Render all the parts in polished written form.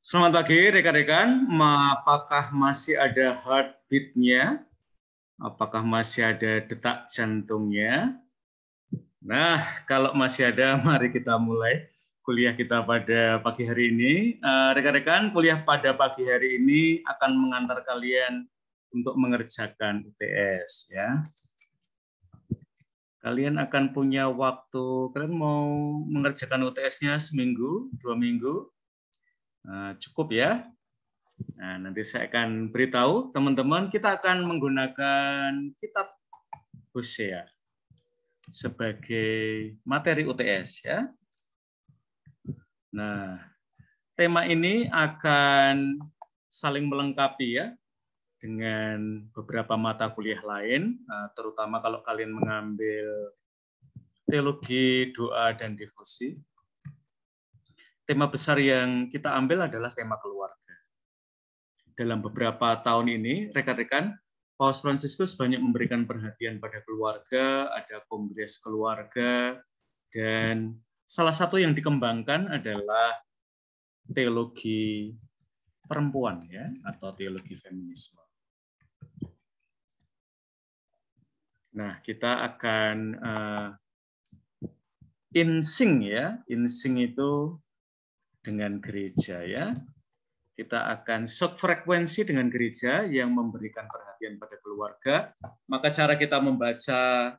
Selamat pagi rekan-rekan, apakah masih ada heartbeat-nya? Apakah masih ada detak jantungnya? Nah, kalau masih ada, mari kita mulai kuliah kita pada pagi hari ini. Rekan-rekan, kuliah pada pagi hari ini akan mengantar kalian untuk mengerjakan UTS. Ya. Kalian akan punya waktu, kalian mau mengerjakan UTS-nya seminggu, 2 minggu? Cukup ya. Nah, nanti saya akan beritahu teman-teman, kita akan menggunakan kitab Hosea sebagai materi UTS ya. Nah, tema ini akan saling melengkapi ya dengan beberapa mata kuliah lain, terutama kalau kalian mengambil teologi, doa, dan devosi. Tema besar yang kita ambil adalah tema keluarga. Dalam beberapa tahun ini, rekan-rekan, Paus Fransiskus banyak memberikan perhatian pada keluarga, ada kongres keluarga, dan salah satu yang dikembangkan adalah teologi perempuan ya, atau teologi feminisme. Nah, kita akan in-sync ya, in-sync itu dengan gereja ya. Kita akan frekuensi dengan gereja yang memberikan perhatian pada keluarga. Maka cara kita membaca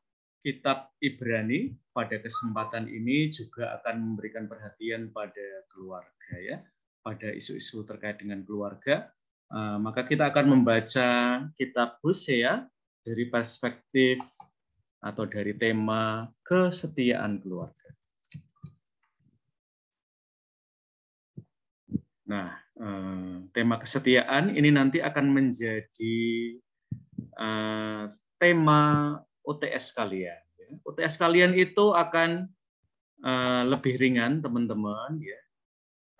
kitab Ibrani pada kesempatan ini juga akan memberikan perhatian pada keluarga ya, pada isu-isu terkait dengan keluarga. Maka kita akan membaca kitab Hosea dari perspektif atau dari tema kesetiaan keluarga. Nah, tema kesetiaan ini nanti akan menjadi tema UTS kalian. UTS kalian itu akan lebih ringan, teman-teman. Ya.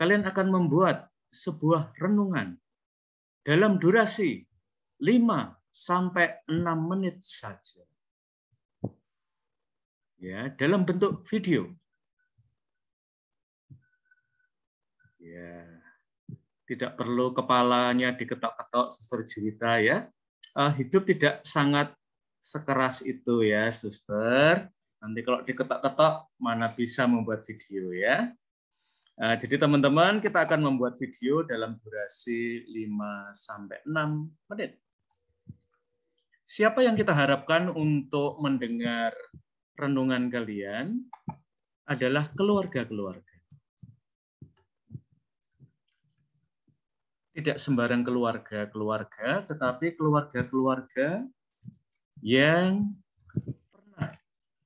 Kalian akan membuat sebuah renungan dalam durasi 5-6 menit saja. Ya, dalam bentuk video. Ya, tidak perlu kepalanya diketok-ketok, Suster Juwita ya. Hidup tidak sangat sekeras itu ya, Suster. Nanti kalau diketok-ketok mana bisa membuat video ya. Jadi teman-teman, kita akan membuat video dalam durasi 5-6 menit. Siapa yang kita harapkan untuk mendengar renungan kalian adalah keluarga-keluarga. Tidak sembarang keluarga-keluarga, tetapi keluarga-keluarga yang pernah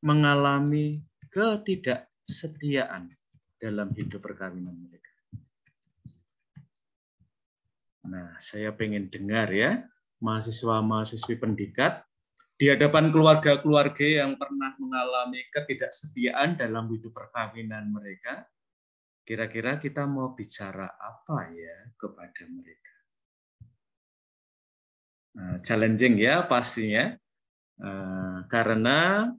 mengalami ketidaksetiaan dalam hidup perkawinan mereka. Nah, saya pengen dengar ya, mahasiswa-mahasiswi pendidikat, di hadapan keluarga-keluarga yang pernah mengalami ketidaksetiaan dalam hidup perkawinan mereka, kira-kira kita mau bicara apa ya kepada mereka? Challenging ya pastinya, karena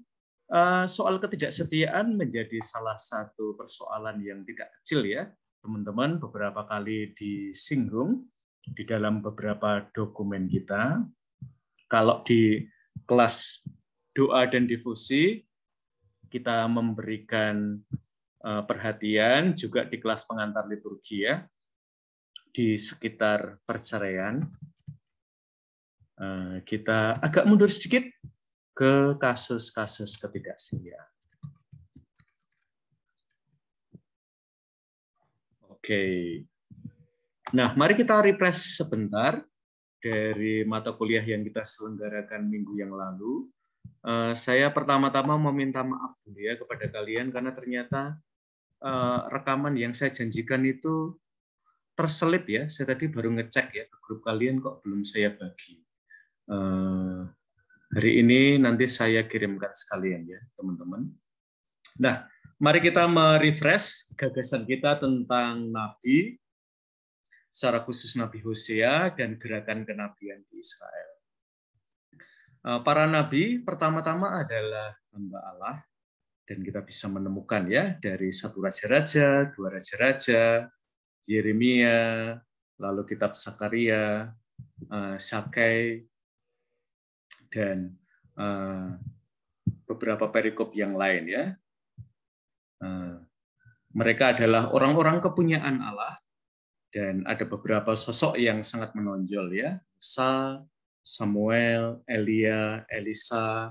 soal ketidaksetiaan menjadi salah satu persoalan yang tidak kecil ya, teman-teman, beberapa kali disinggung di dalam beberapa dokumen kita. Kalau di kelas doa dan devosi, kita memberikan perhatian juga di kelas pengantar liturgi ya, di sekitar perceraian. Kita agak mundur sedikit ke kasus-kasus ketidaksetiaan. Oke. Nah, mari kita refresh sebentar dari mata kuliah yang kita selenggarakan minggu yang lalu. Saya pertama-tama meminta maaf dulu ya kepada kalian karena ternyata rekaman yang saya janjikan itu terselip ya. Saya tadi baru ngecek ya ke grup kalian kok belum saya bagi. Hari ini nanti saya kirimkan sekalian ya, teman-teman. Nah, mari kita merefresh gagasan kita tentang Nabi, secara khusus Nabi Hosea dan gerakan kenabian di Israel. Para nabi pertama-tama adalah hamba Allah, dan kita bisa menemukan ya dari 1 raja-raja, 2 raja-raja, Yeremia, lalu kitab Zakaria, Sakai, dan beberapa perikop yang lain ya. Mereka adalah orang-orang kepunyaan Allah, dan ada beberapa sosok yang sangat menonjol ya. Musa, Samuel, Elia, Elisa,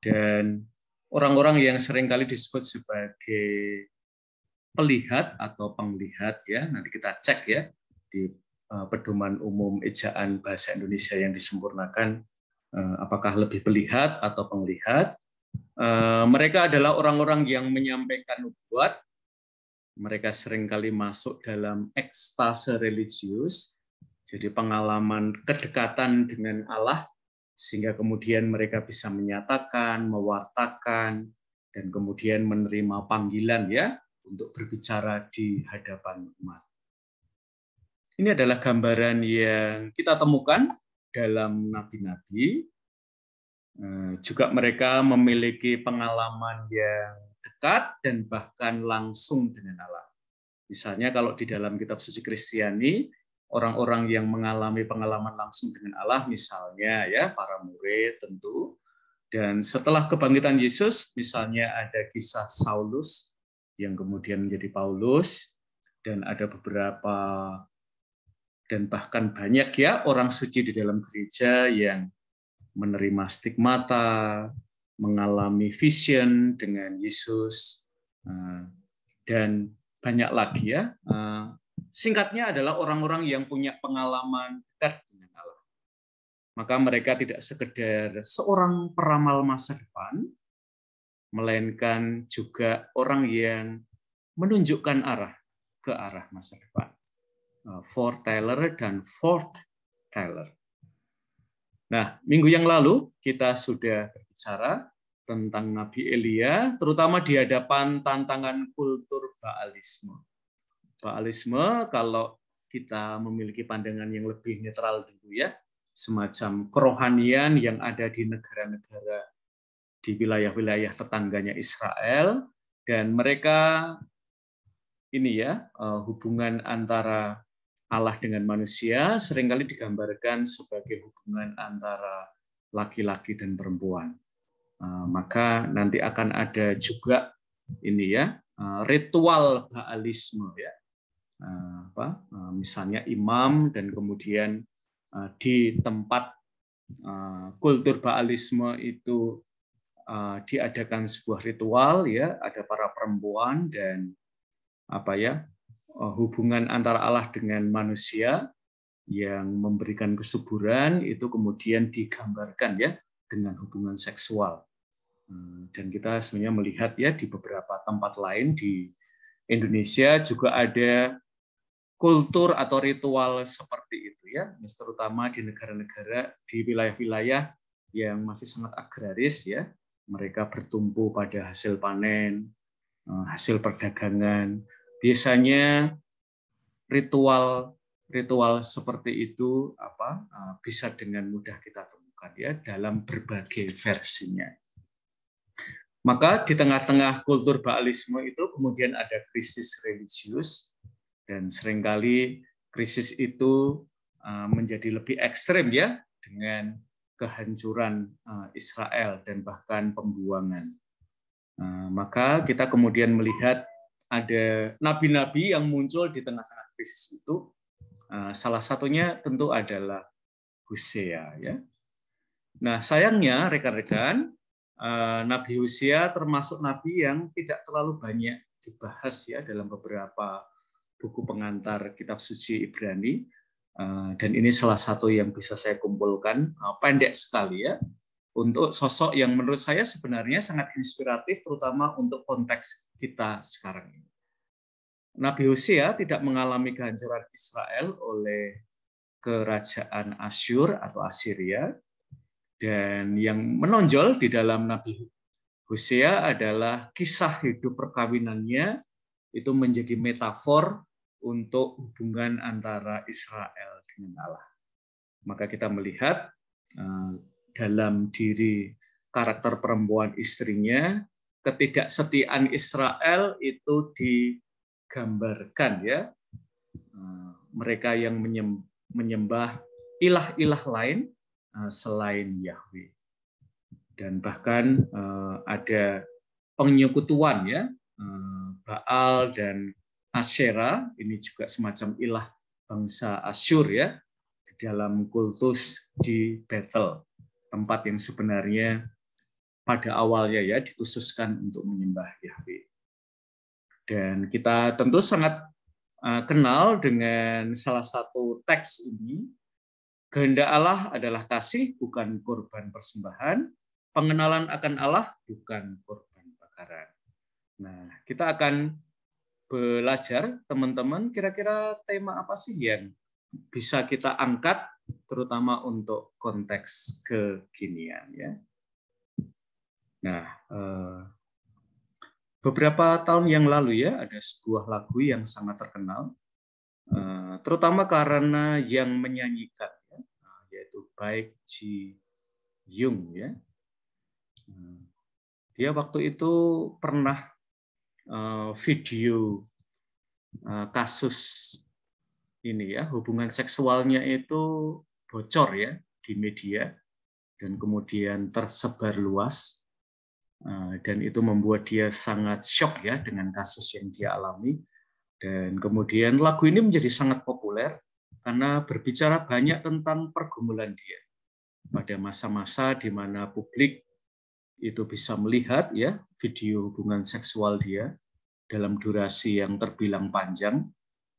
dan orang-orang yang seringkali disebut sebagai pelihat atau penglihat ya. Nanti kita cek ya di pedoman umum ejaan bahasa Indonesia yang disempurnakan, apakah lebih pelihat atau penglihat. Mereka adalah orang-orang yang menyampaikan nubuat. Mereka seringkali masuk dalam ekstase religius, jadi pengalaman kedekatan dengan Allah, sehingga kemudian mereka bisa menyatakan, mewartakan, dan kemudian menerima panggilan ya untuk berbicara di hadapan umat. Ini adalah gambaran yang kita temukan dalam nabi-nabi. Juga mereka memiliki pengalaman yang dekat dan bahkan langsung dengan Allah. Misalnya kalau di dalam kitab suci Kristiani, orang-orang yang mengalami pengalaman langsung dengan Allah, misalnya ya para murid tentu, dan setelah kebangkitan Yesus, misalnya ada kisah Saulus yang kemudian menjadi Paulus, dan ada beberapa dan bahkan banyak ya orang suci di dalam gereja yang menerima stigmata, mengalami vision dengan Yesus, dan banyak lagi ya. Singkatnya adalah orang-orang yang punya pengalaman dekat dengan Allah. Maka mereka tidak sekedar seorang peramal masa depan, melainkan juga orang yang menunjukkan arah ke arah masa depan. Foreteller dan forteller. Nah, minggu yang lalu kita sudah berbicara tentang Nabi Elia, terutama di hadapan tantangan kultur Baalisme. Baalisme, kalau kita memiliki pandangan yang lebih netral dulu ya, semacam kerohanian yang ada di negara-negara di wilayah-wilayah tetangganya Israel, dan mereka ini ya, hubungan antara Allah dengan manusia seringkali digambarkan sebagai hubungan antara laki-laki dan perempuan. Maka nanti akan ada juga ini ya, ritual Baalisme ya. Misalnya imam, dan kemudian di tempat kultur Baalisme itu diadakan sebuah ritual ya, ada para perempuan dan hubungan antara Allah dengan manusia yang memberikan kesuburan itu kemudian digambarkan ya dengan hubungan seksual. Dan kita sebenarnya melihat ya di beberapa tempat lain di Indonesia juga ada kultur atau ritual seperti itu ya, terutama di negara-negara di wilayah-wilayah yang masih sangat agraris ya. Mereka bertumpu pada hasil panen, hasil perdagangan. Biasanya ritual seperti itu bisa dengan mudah kita temukan ya dalam berbagai versinya. Maka di tengah-tengah kultur Baalisme itu kemudian ada krisis religius, dan seringkali krisis itu menjadi lebih ekstrem ya dengan kehancuran Israel dan bahkan pembuangan. Maka kita kemudian melihat ada nabi-nabi yang muncul di tengah-tengah krisis itu. Salah satunya tentu adalah Hosea ya. Nah, sayangnya rekan-rekan, Nabi Hosea termasuk nabi yang tidak terlalu banyak dibahas ya dalam beberapa buku pengantar kitab suci Ibrani, dan ini salah satu yang bisa saya kumpulkan pendek sekali ya untuk sosok yang menurut saya sebenarnya sangat inspiratif, terutama untuk konteks kita sekarang ini. Nabi Hosea tidak mengalami kehancuran Israel oleh kerajaan Asyur atau Assyria, dan yang menonjol di dalam Nabi Hosea adalah kisah hidup perkawinannya itu menjadi metafor untuk hubungan antara Israel dengan Allah. Maka kita melihat dalam diri karakter perempuan istrinya, ketidaksetiaan Israel itu digambarkan ya mereka yang menyembah ilah-ilah lain selain Yahweh. Dan bahkan ada penyekutuan ya, Baal dan Asyera, ini juga semacam ilah bangsa Asyur ya, dalam kultus di Bethel, tempat yang sebenarnya pada awalnya ya dikhususkan untuk menyembah Yahweh. Dan kita tentu sangat kenal dengan salah satu teks ini. Kehendak Allah adalah kasih, bukan korban persembahan. Pengenalan akan Allah, bukan korban bakaran. Nah, kita akan belajar, teman-teman, kira-kira tema apa sih yang bisa kita angkat, terutama untuk konteks kekinian. Ya. Nah, beberapa tahun yang lalu ya, ada sebuah lagu yang sangat terkenal, terutama karena yang menyanyikan, yaitu Baek Ji Young ya. Dia waktu itu pernah video kasus ini ya, hubungan seksualnya itu bocor ya di media dan kemudian tersebar luas, dan itu membuat dia sangat shock ya dengan kasus yang dia alami. Dan kemudian lagu ini menjadi sangat populer karena berbicara banyak tentang pergumulan dia pada masa-masa di mana publik itu bisa melihat ya video hubungan seksual dia dalam durasi yang terbilang panjang,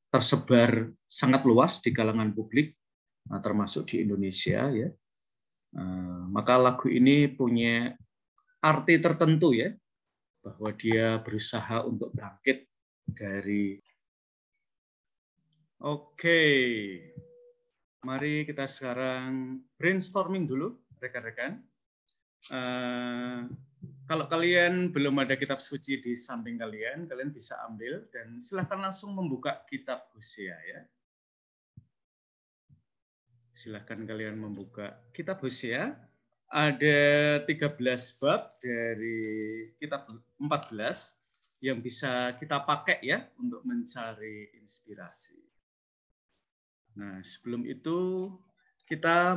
tersebar sangat luas di kalangan publik, termasuk di Indonesia ya. Maka lagu ini punya arti tertentu ya, bahwa dia berusaha untuk bangkit dari. Oke, mari kita sekarang brainstorming dulu, rekan-rekan. Kalau kalian belum ada kitab suci di samping kalian, kalian bisa ambil dan silahkan langsung membuka kitab Hosea ya. Silahkan kalian membuka kitab Hosea. Ada 13 bab dari kitab 14 yang bisa kita pakai ya untuk mencari inspirasi. Nah, sebelum kita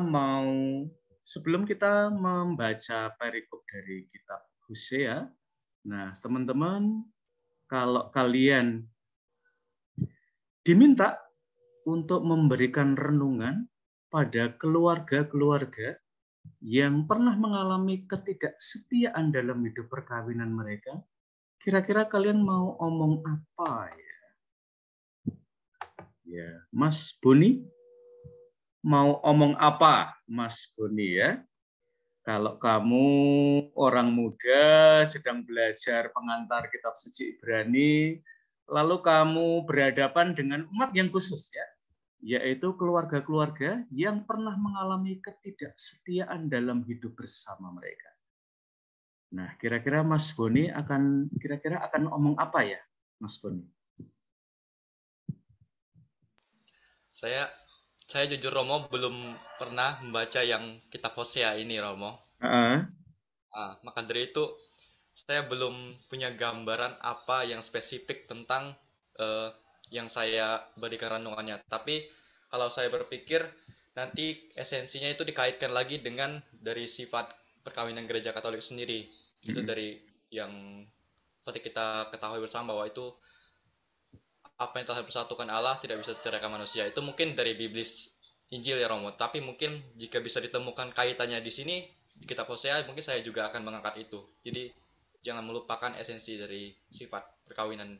membaca perikop dari kitab Hosea, nah teman-teman, kalau kalian diminta untuk memberikan renungan pada keluarga-keluarga yang pernah mengalami ketidaksetiaan dalam hidup perkawinan mereka, kira-kira kalian mau omong apa ya? Ya, Mas Boni, mau omong apa, Mas Boni ya? Kalau kamu orang muda sedang belajar pengantar kitab suci Ibrani, lalu kamu berhadapan dengan umat yang khusus ya, yaitu keluarga-keluarga yang pernah mengalami ketidaksetiaan dalam hidup bersama mereka. Nah, kira-kira Mas Boni akan omong apa ya, Mas Boni? Saya jujur Romo belum pernah membaca yang kitab Hosea ini Romo. Maka dari itu saya belum punya gambaran apa yang spesifik tentang yang saya berikan renungannya. Tapi kalau saya berpikir nanti esensinya itu dikaitkan lagi dengan dari sifat perkawinan gereja Katolik sendiri. Itu dari yang seperti kita ketahui bersama bahwa itu apa yang telah dipersatukan Allah tidak bisa diceraikan manusia. Itu mungkin dari biblis Injil ya Romo. Tapi mungkin jika bisa ditemukan kaitannya di sini di kitab Hosea, mungkin saya juga akan mengangkat itu. Jadi jangan melupakan esensi dari sifat perkawinan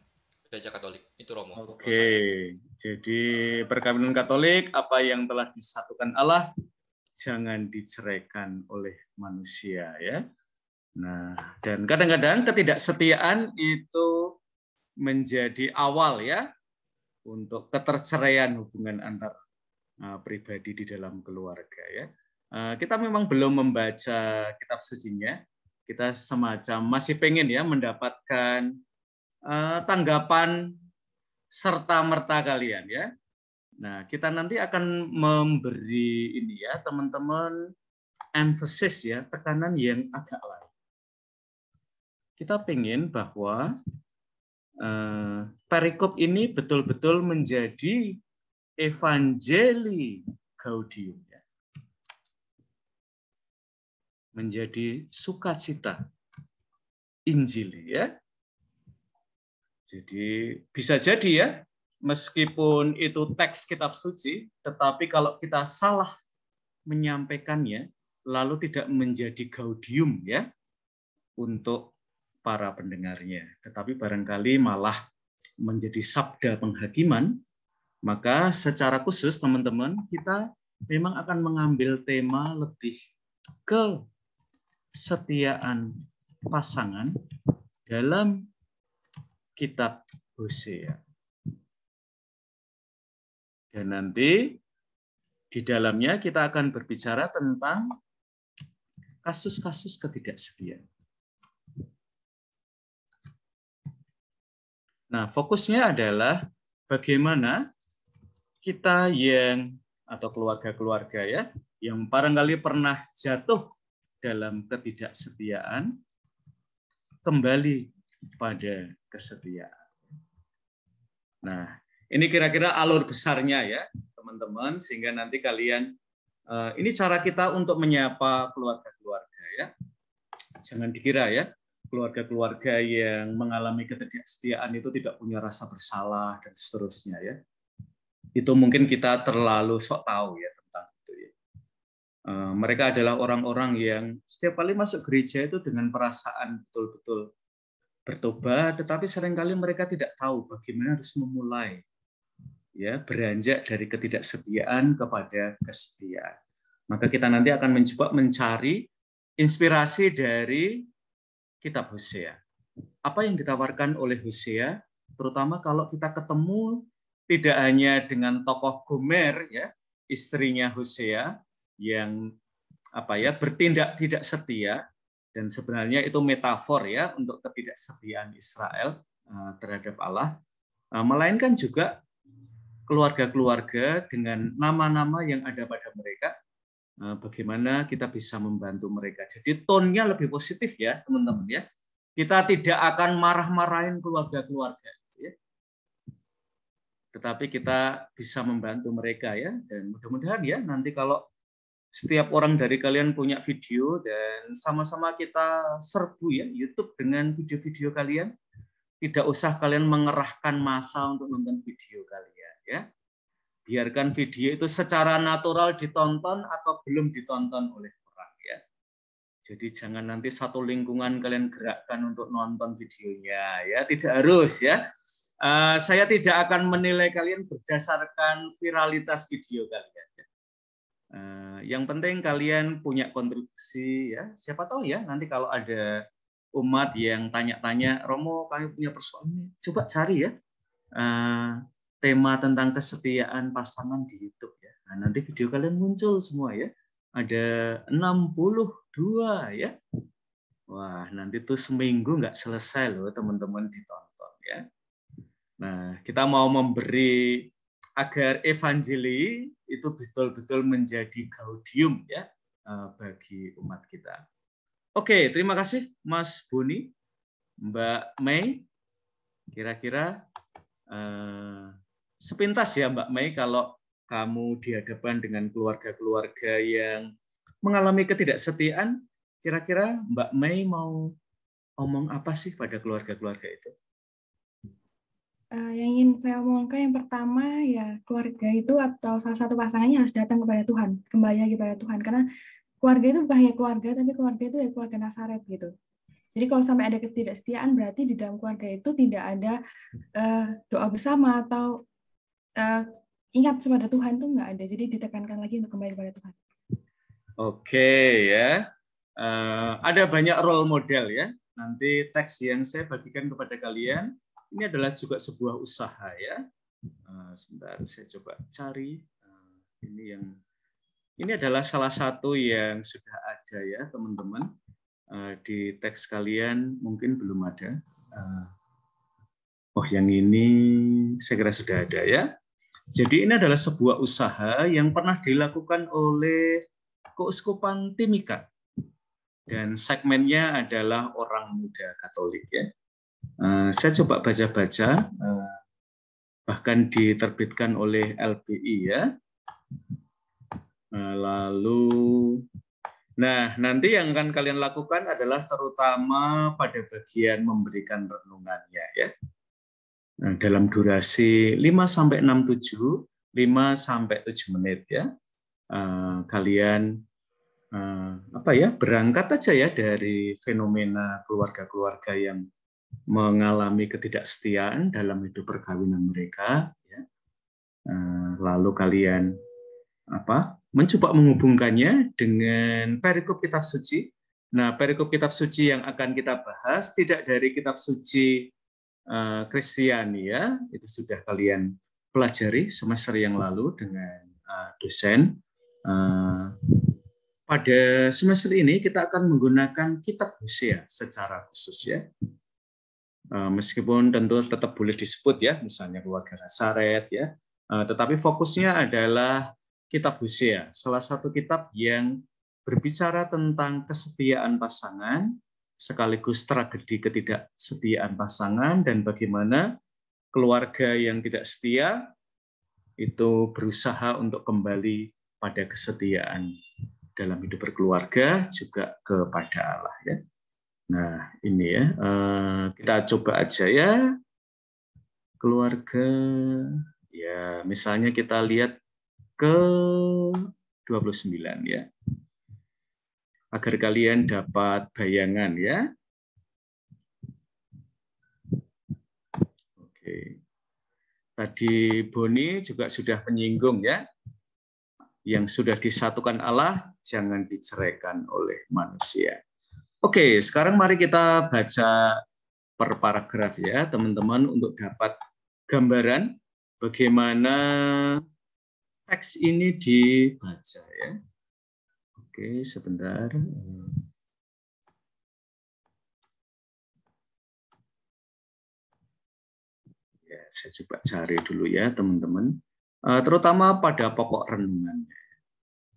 gereja Katolik. Itu Romo. Oke, jadi perkawinan Katolik, apa yang telah disatukan Allah jangan diceraikan oleh manusia ya. Nah, dan kadang-kadang ketidaksetiaan itu menjadi awal ya untuk keterceraian hubungan antar pribadi di dalam keluarga ya. Kita memang belum membaca kitab sucinya. Kita semacam masih pengen ya mendapatkan tanggapan serta merta kalian ya. Nah, kita nanti akan memberi ini ya, teman-teman, emphasis ya, tekanan yang agak lain. Kita pengen bahwa perikop ini betul-betul menjadi Evangelii Gaudium. Menjadi sukacita Injil, ya. Jadi bisa jadi ya, meskipun itu teks kitab suci, tetapi kalau kita salah menyampaikannya, lalu tidak menjadi gaudium ya untuk para pendengarnya, tetapi barangkali malah menjadi sabda penghakiman, maka secara khusus teman-teman kita memang akan mengambil tema lebih ke kesetiaan pasangan dalam kitab Hosea. Dan nanti di dalamnya kita akan berbicara tentang kasus-kasus ketidaksetiaan. Nah, fokusnya adalah bagaimana kita atau keluarga-keluarga ya, yang barangkali pernah jatuh dalam ketidaksetiaan, kembali pada kesetiaan. Nah, ini kira-kira alur besarnya ya, teman-teman, sehingga nanti kalian, ini cara kita untuk menyapa keluarga-keluarga ya. Jangan dikira ya, keluarga-keluarga yang mengalami ketidaksetiaan itu tidak punya rasa bersalah dan seterusnya ya. Itu mungkin kita terlalu sok tahu ya tentang itu ya. Mereka adalah orang-orang yang setiap kali masuk gereja itu dengan perasaan betul-betul bertobat, tetapi seringkali mereka tidak tahu bagaimana harus memulai ya, beranjak dari ketidaksetiaan kepada kesetiaan. Maka kita nanti akan mencoba mencari inspirasi dari kitab Hosea. Apa yang ditawarkan oleh Hosea, terutama kalau kita ketemu tidak hanya dengan tokoh Gomer ya, istrinya Hosea yang bertindak tidak setia, dan sebenarnya itu metafor ya untuk ketidaksetiaan Israel terhadap Allah, melainkan juga keluarga-keluarga dengan nama-nama yang ada pada mereka, bagaimana kita bisa membantu mereka. Jadi tone-nya lebih positif ya teman-teman ya. Kita tidak akan marah-marahin keluarga-keluarga ya. Tetapi kita bisa membantu mereka ya, dan mudah-mudahan ya nanti kalau setiap orang dari kalian punya video dan sama-sama kita serbu ya YouTube dengan video-video kalian. Tidak usah kalian mengerahkan massa untuk nonton video kalian ya. Biarkan video itu secara natural ditonton atau belum ditonton oleh orang ya. Jadi jangan nanti satu lingkungan kalian gerakkan untuk nonton videonya ya, tidak harus ya. Saya tidak akan menilai kalian berdasarkan viralitas video kalian. Yang penting kalian punya kontribusi ya. Siapa tahu ya nanti kalau ada umat yang tanya-tanya, Romo kami punya persoalan ini, coba cari ya tema tentang kesetiaan pasangan di YouTube ya. Nah, nanti video kalian muncul semua ya. Ada 62 ya. Wah, nanti tuh seminggu nggak selesai loh teman-teman ditonton ya. Nah, kita mau memberi agar evangelii itu betul-betul menjadi gaudium ya bagi umat kita. Oke, terima kasih Mas Boni, Mbak Mei. Kira-kira sepintas ya Mbak Mei, kalau kamu dihadapkan dengan keluarga-keluarga yang mengalami ketidaksetiaan, kira-kira Mbak Mei mau ngomong apa sih pada keluarga-keluarga itu? Yang ingin saya omongkan yang pertama ya, keluarga itu atau salah satu pasangannya harus datang kepada Tuhan, kembali lagi kepada Tuhan, karena keluarga itu bukan hanya keluarga, tapi keluarga itu ya keluarga Nazaret gitu. Jadi kalau sampai ada ketidaksetiaan, berarti di dalam keluarga itu tidak ada doa bersama atau ingat kepada Tuhan, itu nggak ada. Jadi ditekankan lagi untuk kembali kepada Tuhan. Oke ya, ada banyak role model ya. Nanti teks yang saya bagikan kepada kalian ini adalah juga sebuah usaha ya. Sebentar, saya coba cari. Ini adalah salah satu yang sudah ada ya teman-teman. Di teks kalian mungkin belum ada. Oh, yang ini saya kira sudah ada ya. Jadi ini adalah sebuah usaha yang pernah dilakukan oleh Keuskupan Timika. Dan segmennya adalah orang muda Katolik ya. Saya coba baca-baca bahkan diterbitkan oleh LBI ya. Lalu, nah nanti yang akan kalian lakukan adalah terutama pada bagian memberikan renungannya ya. Nah, dalam durasi 5-6, 5-7 menit ya. Kalian berangkat aja ya dari fenomena keluarga-keluarga yang mengalami ketidaksetiaan dalam hidup perkawinan mereka ya. Lalu kalian mencoba menghubungkannya dengan perikop kitab suci. Nah, perikop kitab suci yang akan kita bahas tidak dari kitab suci Kristiani ya, itu sudah kalian pelajari semester yang lalu dengan dosen. Pada semester ini kita akan menggunakan kitab Hosea secara khusus ya. Meskipun tentu tetap boleh disebut ya, misalnya keluarga Nasaret ya, tetapi fokusnya adalah kitab Hosea, salah satu kitab yang berbicara tentang kesetiaan pasangan, sekaligus tragedi ketidaksetiaan pasangan dan bagaimana keluarga yang tidak setia itu berusaha untuk kembali pada kesetiaan dalam hidup berkeluarga juga kepada Allah ya. Nah ini ya, kita coba aja ya keluarga ya, misalnya kita lihat ke 29 ya, agar kalian dapat bayangan ya. Oke, tadi Boni juga sudah menyinggung ya, yang sudah disatukan Allah jangan diceraikan oleh manusia. Oke, sekarang mari kita baca per paragraf ya teman-teman untuk dapat gambaran bagaimana teks ini dibaca ya. Oke, sebentar. Ya, saya coba cari dulu ya teman-teman. Terutama pada pokok renungannya.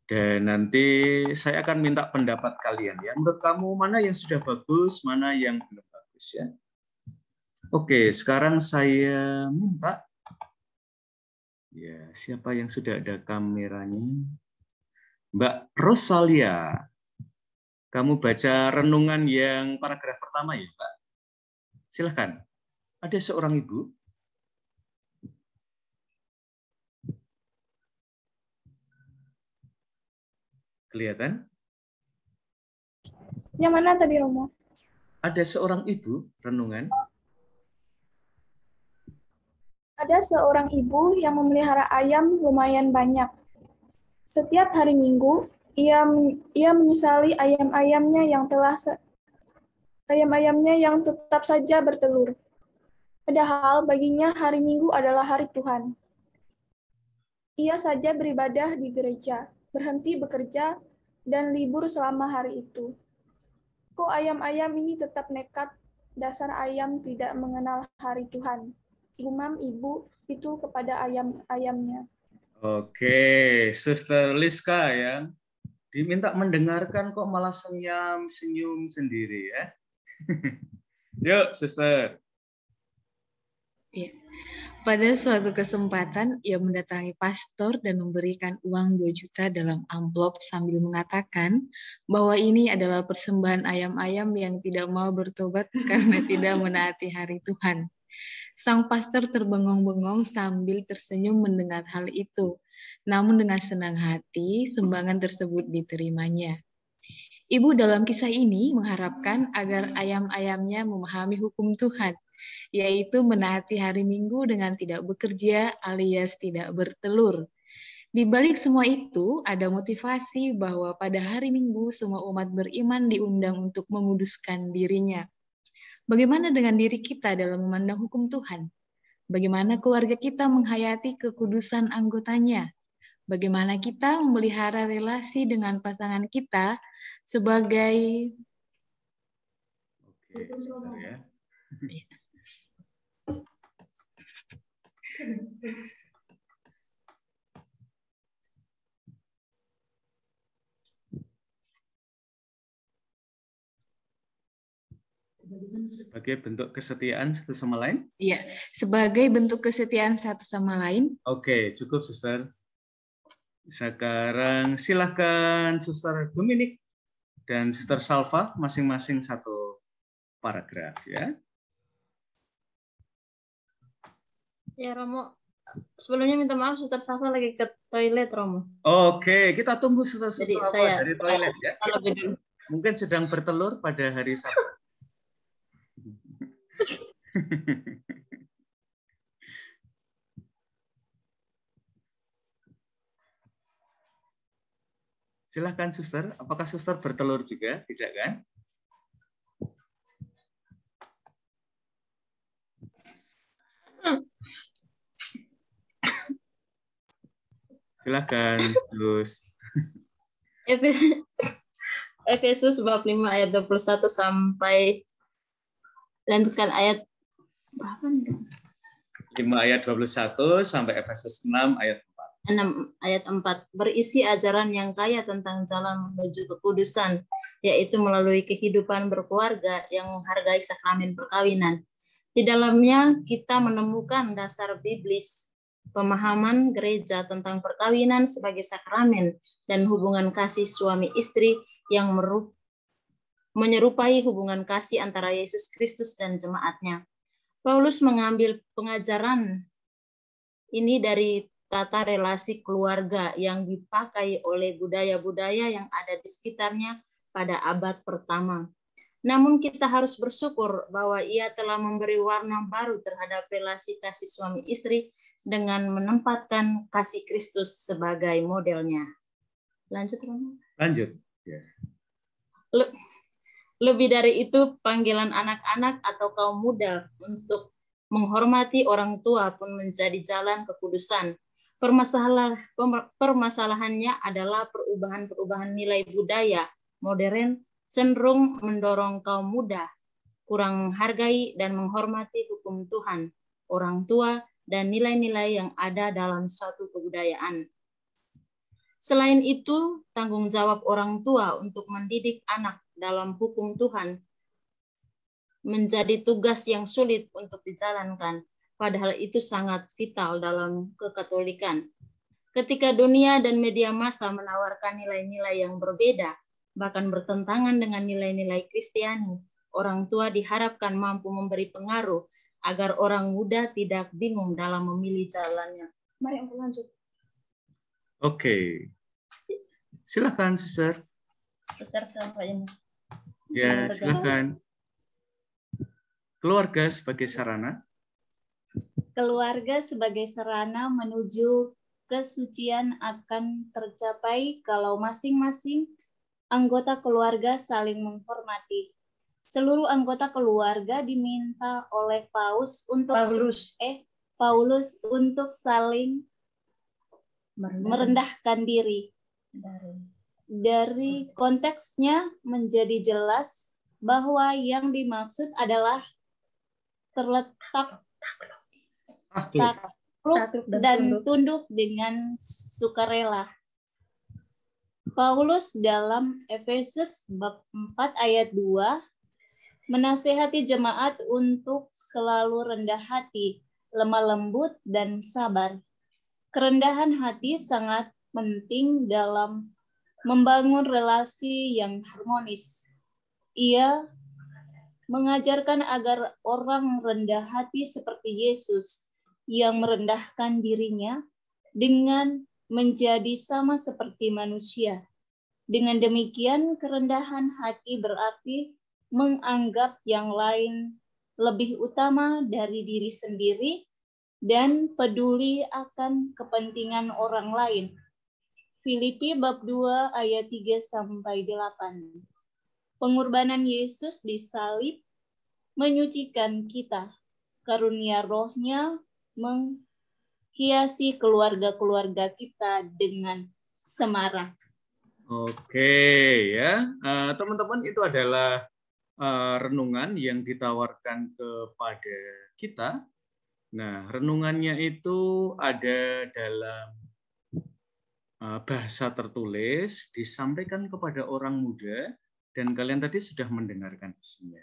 Dan nanti saya akan minta pendapat kalian ya. Menurut kamu mana yang sudah bagus, mana yang belum bagus ya. Oke, sekarang saya minta ya, siapa yang sudah ada kameranya? Mbak Rosalia. Kamu baca renungan yang paragraf pertama ya, Pak? Silahkan. Ada seorang ibu. Kelihatan? Yang mana tadi, Romo? Ada seorang ibu, renungan. Ada seorang ibu yang memelihara ayam lumayan banyak. Setiap hari Minggu, ia menyesali ayam-ayamnya yang tetap saja bertelur. Padahal baginya hari Minggu adalah hari Tuhan. Ia saja beribadah di gereja, berhenti bekerja, dan libur selama hari itu. Kok ayam-ayam ini tetap nekat? Dasar ayam tidak mengenal hari Tuhan. Gumam ibu itu kepada ayam-ayamnya. Oke, Suster Liska ya. Diminta mendengarkan kok malah senyum sendiri ya. Yuk, Suster. Ya. Pada suatu kesempatan, ia mendatangi pastor dan memberikan uang 2 juta dalam amplop sambil mengatakan bahwa ini adalah persembahan ayam-ayam yang tidak mau bertobat karena tidak menaati hari Tuhan. Sang pastor terbengong-bengong sambil tersenyum mendengar hal itu. Namun dengan senang hati, sumbangan tersebut diterimanya. Ibu dalam kisah ini mengharapkan agar ayam-ayamnya memahami hukum Tuhan, yaitu menaati hari Minggu dengan tidak bekerja alias tidak bertelur. Di balik semua itu, ada motivasi bahwa pada hari Minggu semua umat beriman diundang untuk menguduskan dirinya. Bagaimana dengan diri kita dalam memandang hukum Tuhan? Bagaimana keluarga kita menghayati kekudusan anggotanya? Bagaimana kita memelihara relasi dengan pasangan kita sebagai ya. Sebagai bentuk kesetiaan satu sama lain? Iya, sebagai bentuk kesetiaan satu sama lain. Oke, cukup, Suster. Sekarang silakan Suster Dominik dan Suster Salva masing-masing satu paragraf ya. Ya Romo, sebelumnya minta maaf Suster Salva lagi ke toilet Romo. Oke, kita tunggu Suster Jadi Salva saya dari toilet ya. dulu. Mungkin sedang bertelur pada hari Sabtu. Silakan Suster, apakah Suster bertelur juga? Tidak kan? Silakan terus. Efesus bab 5 ayat 21 sampai lanjutkan ayat berapa nih? 5 ayat 21 sampai Efesus 6 ayat 4. 6 ayat 4 berisi ajaran yang kaya tentang jalan menuju kekudusan, yaitu melalui kehidupan berkeluarga yang menghargai sakramen perkawinan. Di dalamnya kita menemukan dasar biblis, pemahaman gereja tentang perkawinan sebagai sakramen dan hubungan kasih suami istri yang menyerupai hubungan kasih antara Yesus Kristus dan jemaatnya. Paulus mengambil pengajaran ini dari tata relasi keluarga yang dipakai oleh budaya-budaya yang ada di sekitarnya pada abad pertama. Namun kita harus bersyukur bahwa ia telah memberi warna baru terhadap relasi kasih suami istri dengan menempatkan kasih Kristus sebagai modelnya. Lanjut, Romo. Lanjut. Ya. Lebih dari itu, panggilan anak-anak atau kaum muda untuk menghormati orang tua pun menjadi jalan kekudusan. Permasalahannya adalah perubahan-perubahan nilai budaya modern cenderung mendorong kaum muda kurang menghargai dan menghormati hukum Tuhan, orang tua, dan nilai-nilai yang ada dalam suatu kebudayaan. Selain itu, tanggung jawab orang tua untuk mendidik anak dalam hukum Tuhan menjadi tugas yang sulit untuk dijalankan, padahal itu sangat vital dalam kekatolikan. Ketika dunia dan media massa menawarkan nilai-nilai yang berbeda, bahkan bertentangan dengan nilai-nilai Kristiani, orang tua diharapkan mampu memberi pengaruh agar orang muda tidak bingung dalam memilih jalannya. Mari Om lanjut. Oke. Silakan, Suster. Suster Salva ini. Ya, silakan. Keluarga sebagai sarana. Keluarga sebagai sarana menuju kesucian akan tercapai kalau masing-masing anggota keluarga saling menghormati. Seluruh anggota keluarga diminta oleh Paulus untuk saling merendahkan diri. Dari konteksnya menjadi jelas bahwa yang dimaksud adalah terletak takluk dan tunduk dengan sukarela. Paulus dalam Efesus bab 4 ayat 2 menasihati jemaat untuk selalu rendah hati, lemah lembut, dan sabar. Kerendahan hati sangat penting dalam membangun relasi yang harmonis. Ia mengajarkan agar orang rendah hati seperti Yesus yang merendahkan dirinya dengan menjadi sama seperti manusia. Dengan demikian, kerendahan hati berarti menganggap yang lain lebih utama dari diri sendiri dan peduli akan kepentingan orang lain. Filipi bab 2 ayat 3 sampai 8. Pengorbanan Yesus di salib menyucikan kita. Karunia Roh-Nya menghiasi keluarga-keluarga kita dengan semarak. Oke ya, teman-teman, itu adalah renungan yang ditawarkan kepada kita. Nah, renungannya itu ada dalam bahasa tertulis, disampaikan kepada orang muda, dan kalian tadi sudah mendengarkan isinya.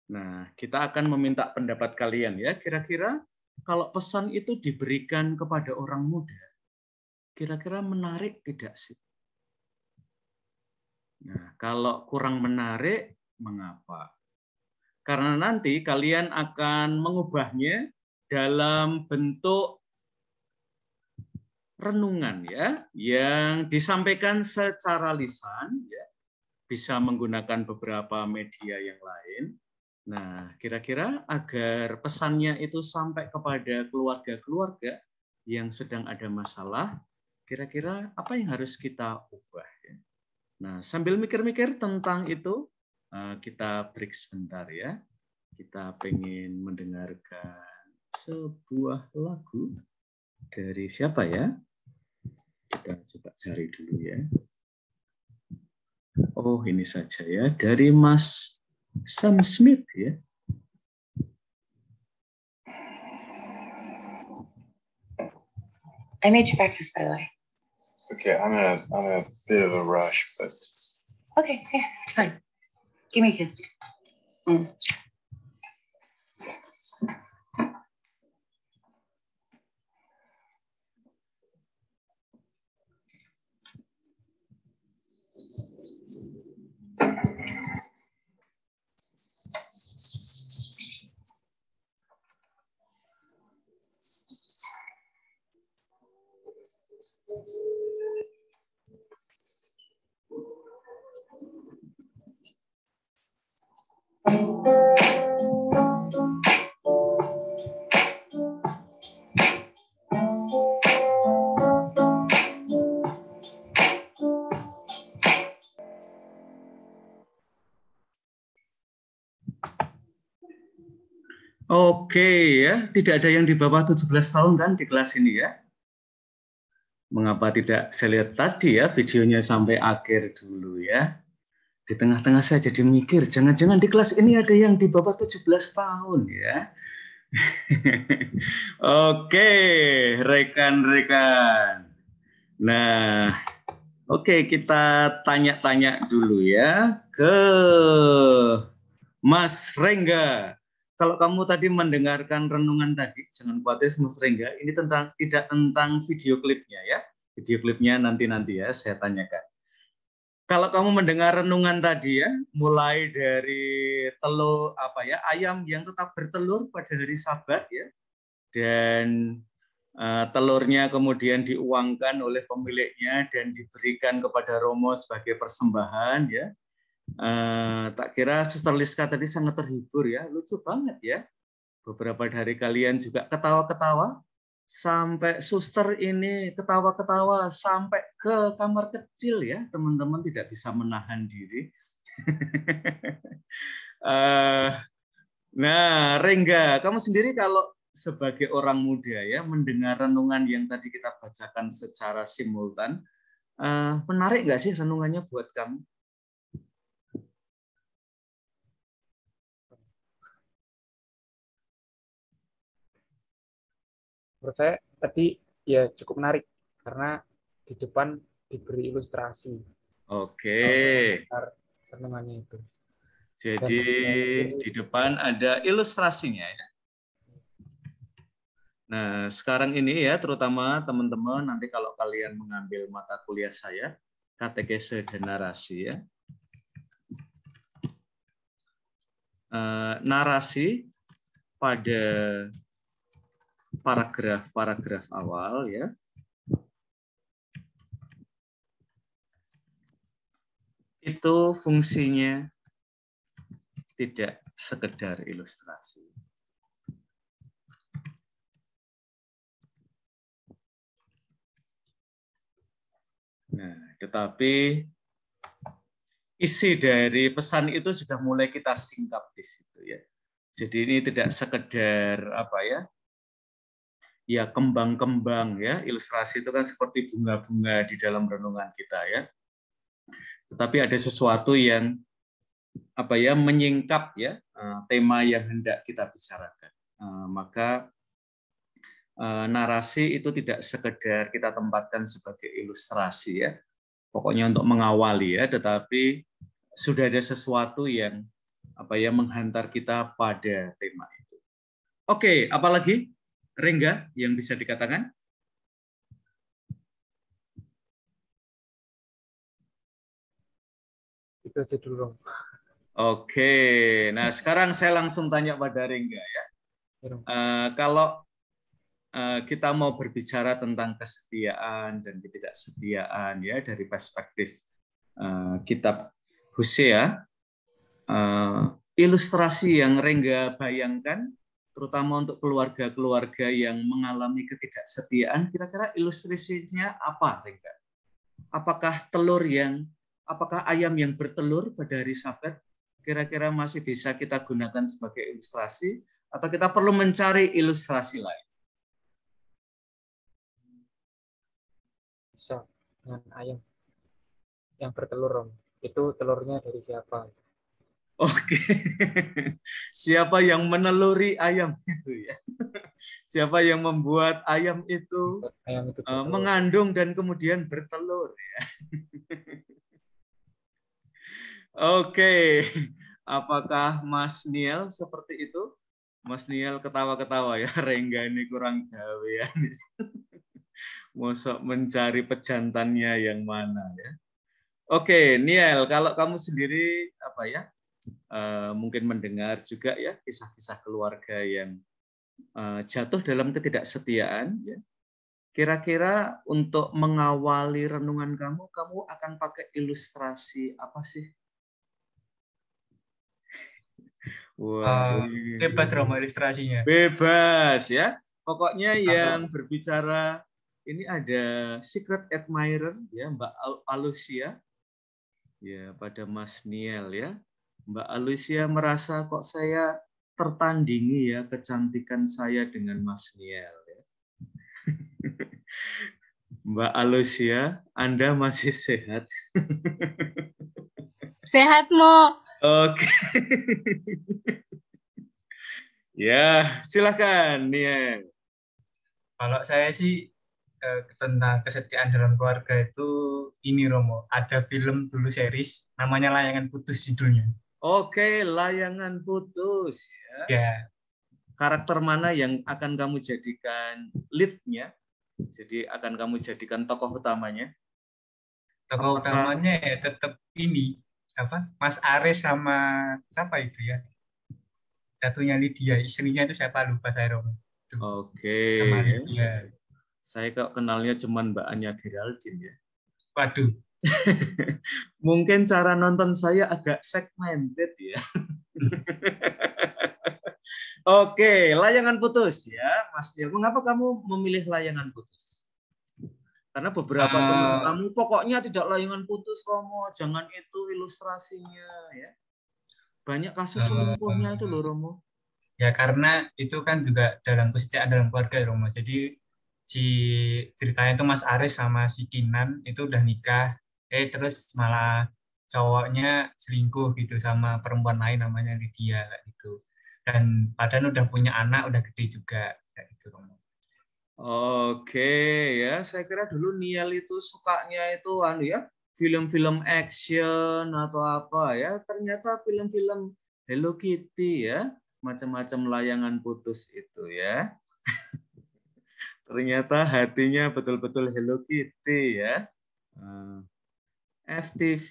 Nah, kita akan meminta pendapat kalian ya. Kira-kira kalau pesan itu diberikan kepada orang muda, kira-kira menarik tidak sih? Nah, kalau kurang menarik, mengapa? Karena nanti kalian akan mengubahnya dalam bentuk renungan ya, yang disampaikan secara lisan ya, bisa menggunakan beberapa media yang lain. Nah, kira-kira agar pesannya itu sampai kepada keluarga-keluarga yang sedang ada masalah, kira-kira apa yang harus kita ubah ya? Nah, sambil mikir-mikir tentang itu, kita break sebentar ya. Kita pengen mendengarkan sebuah lagu dari siapa ya? Kita coba cari dulu ya. Oh, ini saja ya, dari Mas Sam Smith ya. I made you breakfast, by the way. Okay, I'm in a bit of a rush, but Okay, yeah, it's fine. Give me a kiss. Oke ya, tidak ada yang di bawah 17 tahun kan di kelas ini ya? Mengapa tidak saya lihat tadi ya videonya sampai akhir dulu ya? Di tengah-tengah saya jadi mikir, jangan-jangan di kelas ini ada yang di bawah 17 tahun ya? Oke, rekan-rekan. Nah, oke, kita tanya-tanya dulu ya ke Mas Rengga. Kalau kamu tadi mendengarkan renungan tadi, jangan khawatir Mas Rengga, ini tidak tentang video klipnya ya. Video klipnya nanti ya saya tanyakan. Kalau kamu mendengar renungan tadi ya, mulai dari ayam yang tetap bertelur pada hari Sabat ya, dan telurnya kemudian diuangkan oleh pemiliknya dan diberikan kepada Romo sebagai persembahan ya. Tak kira Suster Liska tadi sangat terhibur ya, lucu banget ya. Beberapa dari kalian juga ketawa-ketawa, sampai suster ini ketawa-ketawa sampai ke kamar kecil ya, teman-teman tidak bisa menahan diri. Nah, Rengga, kamu sendiri kalau sebagai orang muda ya, mendengar renungan yang tadi kita bacakan secara simultan, menarik nggak sih renungannya buat kamu? Menurut saya tadi ya cukup menarik karena di depan diberi ilustrasi. Oke. Renungannya itu. Jadi di depan ada ilustrasinya ya. Nah, sekarang ini ya, terutama teman-teman nanti kalau kalian mengambil mata kuliah saya, katekese dan narasi ya. Narasi pada paragraf awal ya. Itu fungsinya tidak sekedar ilustrasi. Nah, tetapi isi dari pesan itu sudah mulai kita singkap di situ ya. Jadi ini tidak sekedar ya kembang-kembang ya. Ilustrasi itu kan seperti bunga-bunga di dalam renungan kita ya. Tetapi ada sesuatu yang menyingkap ya tema yang hendak kita bicarakan. Maka narasi itu tidak sekedar kita tempatkan sebagai ilustrasi ya, pokoknya untuk mengawali ya, tetapi sudah ada sesuatu yang menghantar kita pada tema itu. Oke, apalagi Rengga yang bisa dikatakan? Itu aja dulu. Oke, nah sekarang saya langsung tanya pada Rengga ya. Kalau kita mau berbicara tentang kesetiaan dan ketidaksetiaan ya dari perspektif kitab Hosea, ilustrasi yang Rengga bayangkan, terutama untuk keluarga-keluarga yang mengalami ketidaksetiaan, kira-kira ilustrasinya apa, Rengga? Apakah ayam yang bertelur pada hari Sabat kira-kira masih bisa kita gunakan sebagai ilustrasi, atau kita perlu mencari ilustrasi lain? Bisa dengan ayam yang bertelur, Om. Itu telurnya dari siapa? Oke, siapa yang meneluri ayam itu ya? Siapa yang membuat ayam itu mengandung dan kemudian bertelur ya? Oke, apakah Mas Niel seperti itu? Mas Niel ketawa-ketawa ya, Rengga ini kurang gawean. Mosok mencari pejantannya yang mana ya? Oke, Niel, kalau kamu sendiri mungkin mendengar juga ya kisah-kisah keluarga yang jatuh dalam ketidaksetiaan. Ya. Kira-kira untuk mengawali renungan kamu akan pakai ilustrasi apa sih? Bebas Romo ilustrasinya. Bebas ya. Pokoknya yang berbicara ini ada secret admirer ya, Mbak Alusia. Ya, pada Mas Niel ya. Mbak Alusia merasa kok saya tertandingi ya kecantikan saya dengan Mas Niel ya. Mbak Alusia, Anda masih sehat? Sehat, Mo. Oke. Ya, silakan Niel. Kalau saya sih tentang kesetiaan dalam keluarga itu ini Romo, ada film dulu series namanya Layangan Putus judulnya. Oke, Layangan Putus ya. Ya. Karakter mana yang akan kamu jadikan lead-nya? Jadi akan kamu jadikan tokoh utamanya? Tokoh utamanya ya tetap ini Mas Ares sama siapa itu ya? Satunya Lydia, istrinya itu siapa lupa saya Romo. Oke. Sama Lydia. Saya kok kenalnya cuman Mbak Anya Geraldine ya. Waduh. Mungkin cara nonton saya agak segmented ya. Oke, Layangan Putus ya, Mas Niel. Mengapa kamu memilih Layangan Putus? Karena beberapa teman kamu pokoknya tidak Layangan Putus, Romo. Jangan itu ilustrasinya ya. Banyak kasus selingkuhnya itu loh, Romo. Ya karena itu kan juga dalam kesetiaan dalam keluarga Romo. Jadi si ceritanya itu Mas Aris sama si Kinan itu udah nikah, terus malah cowoknya selingkuh gitu sama perempuan lain namanya Lydia gitu. Dan padahal udah punya anak, udah gede juga kayak gitu Romo. Oke ya, saya kira dulu Niel itu sukanya itu film-film action atau apa ya. Ternyata film-film Hello Kitty ya, macam-macam Layangan Putus itu ya. Ternyata hatinya betul-betul Hello Kitty ya. FTV,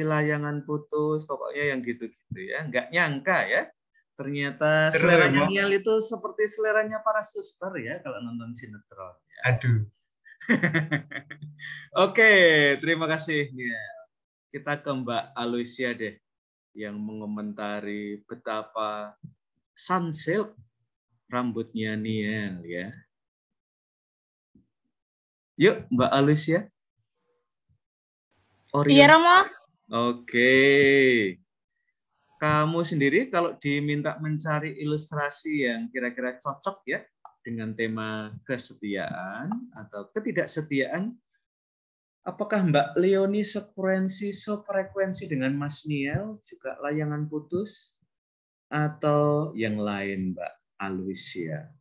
Layangan Putus, pokoknya yang gitu-gitu ya. Nggak nyangka ya. Ternyata seleranya Niel itu seperti seleranya para suster ya kalau nonton sinetron. Ya. Aduh. Oke, terima kasih Niel. Kita ke Mbak Aloysia deh yang mengomentari betapa sunsilk rambutnya Niel ya. Yuk, Mbak Aloysia. Iya, Romo. Oke. Kamu sendiri kalau diminta mencari ilustrasi yang kira-kira cocok ya dengan tema kesetiaan atau ketidaksetiaan, apakah Mbak Leonie sefrekuensi dengan Mas Niel, juga Layangan Putus, atau yang lain Mbak Aloysia?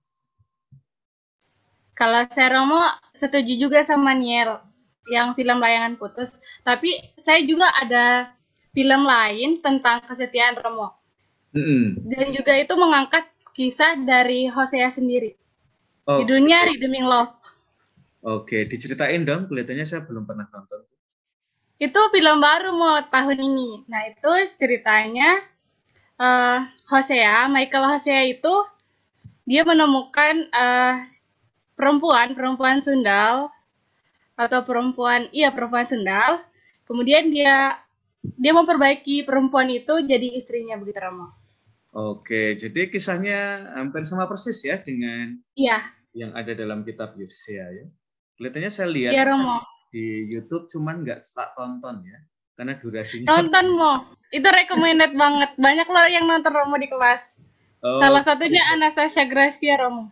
Kalau saya Romo setuju juga sama Niel yang film Layangan Putus, tapi saya juga ada film lain tentang kesetiaan Romo. Dan juga itu mengangkat kisah dari Hosea sendiri. Judulnya Redeeming Love. Oke, diceritain dong. Kelihatannya saya belum pernah nonton. Itu film baru mau tahun ini. Nah, itu ceritanya Michael Hosea itu dia menemukan perempuan sundal atau perempuan sundal. Kemudian dia memperbaiki perempuan itu jadi istrinya, begitu Romo. Oke, jadi kisahnya hampir sama persis ya dengan yang ada dalam kitab Hosea ya. Kelihatannya saya lihat di YouTube cuman nggak tak tonton ya, karena durasinya. Nonton Mo, itu recommended banget. Banyak loh yang nonton Romo di kelas. Salah satunya Anastasia Gracia Romo.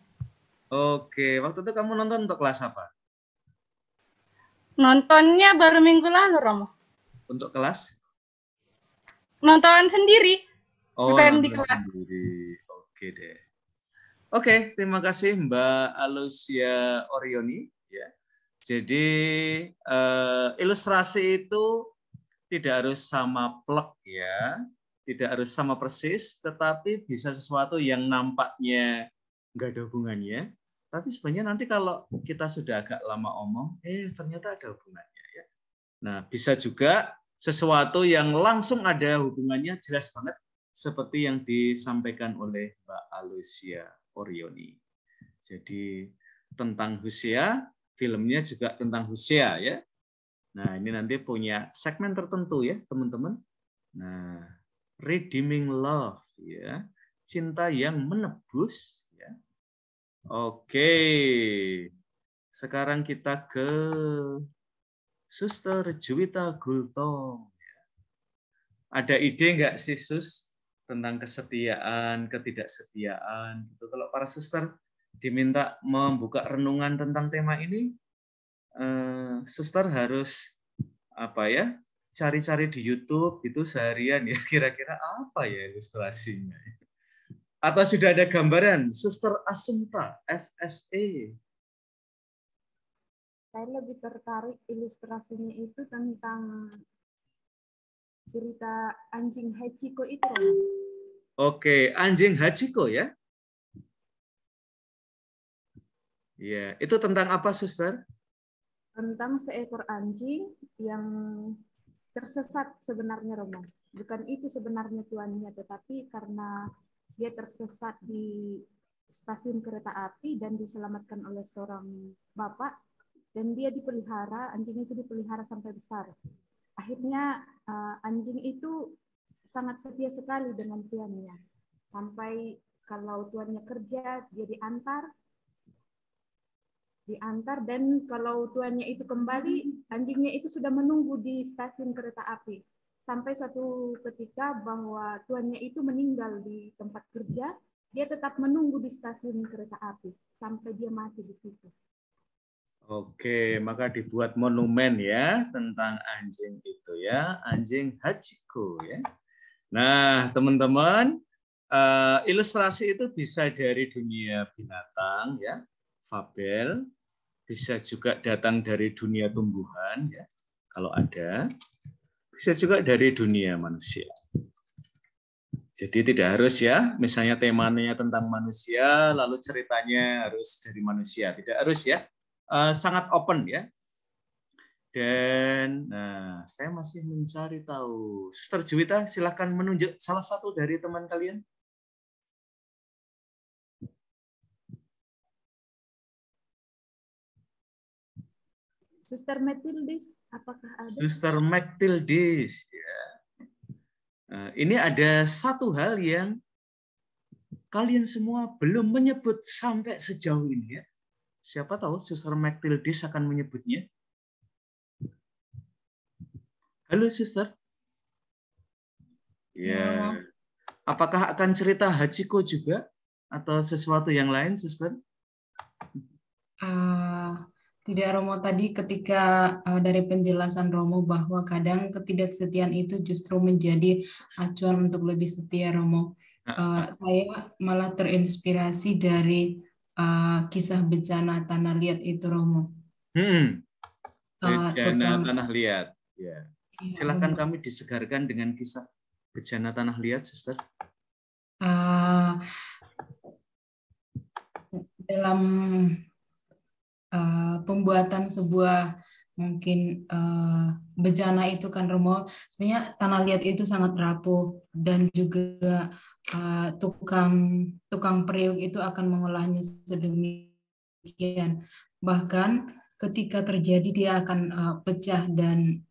Oke, waktu itu kamu nonton untuk kelas apa? Nontonnya baru minggu lalu Romo. Untuk kelas? Nonton sendiri. Bukan di kelas. Sendiri. Oke deh. Oke, terima kasih Mbak Alusia Orioni ya. Jadi ilustrasi itu tidak harus sama plek ya, tidak harus sama persis, tetapi bisa sesuatu yang nampaknya nggak ada hubungannya. Tapi sebenarnya nanti kalau kita sudah agak lama omong, ternyata ada hubungannya ya. Nah, bisa juga sesuatu yang langsung ada hubungannya jelas banget, seperti yang disampaikan oleh Mbak Alusia Orioni. Jadi tentang Hosea, filmnya juga tentang Hosea ya. Nah, ini nanti punya segmen tertentu ya, teman-teman. Nah, Redeeming Love ya, cinta yang menebus ya. Oke. Sekarang kita ke Suster Juwita Gultom. Ada ide nggak sih, Sus, tentang kesetiaan, ketidaksetiaan? Gitu. Kalau para suster diminta membuka renungan tentang tema ini, suster harus apa ya? Cari-cari di YouTube itu seharian ya. Kira-kira apa ya ilustrasinya? Atau sudah ada gambaran? Suster Assunta, FSE. Saya lebih tertarik ilustrasinya itu tentang cerita anjing Hachiko itu. Oke, anjing Hachiko ya? Ya, itu tentang apa, Suster? Tentang seekor anjing yang tersesat sebenarnya, Romo. Bukan itu sebenarnya tuannya, tetapi karena dia tersesat di stasiun kereta api dan diselamatkan oleh seorang bapak, dan dia dipelihara, anjing itu dipelihara sampai besar. Akhirnya anjing itu sangat setia sekali dengan tuannya. Sampai kalau tuannya kerja, dia diantar, dan kalau tuannya itu kembali, anjingnya itu sudah menunggu di stasiun kereta api. Sampai suatu ketika bahwa tuannya itu meninggal di tempat kerja, dia tetap menunggu di stasiun kereta api sampai dia mati di situ. Oke, maka dibuat monumen ya tentang anjing itu ya, anjing Hachiko ya. Nah, teman-teman, ilustrasi itu bisa dari dunia binatang ya, fabel, bisa juga datang dari dunia tumbuhan ya, kalau ada, bisa juga dari dunia manusia. Jadi tidak harus ya, misalnya temanya tentang manusia, lalu ceritanya harus dari manusia, tidak harus ya. Sangat open ya. Dan saya masih mencari tahu. Suster Juwita, silakan menunjuk salah satu dari teman kalian. Suster Mathildis, apakah ada? Suster Mathildis ya. Ini ada satu hal yang kalian semua belum menyebut sampai sejauh ini ya. Siapa tahu Suster Mathildis akan menyebutnya. Halo Suster. Ya. Apakah akan cerita Hachiko juga atau sesuatu yang lain, Suster? Tidak, Romo. Tadi ketika dari penjelasan Romo bahwa kadang ketidaksetiaan itu justru menjadi acuan untuk lebih setia, Romo. Saya malah terinspirasi dari kisah bencana tanah liat itu, Romo. Bencana tanah liat. Ya. Silakan kami disegarkan dengan kisah bencana tanah liat, Suster. dalam pembuatan sebuah mungkin bejana itu kan Romo, sebenarnya tanah liat itu sangat rapuh dan juga tukang periuk itu akan mengolahnya sedemikian, bahkan ketika terjadi dia akan pecah dan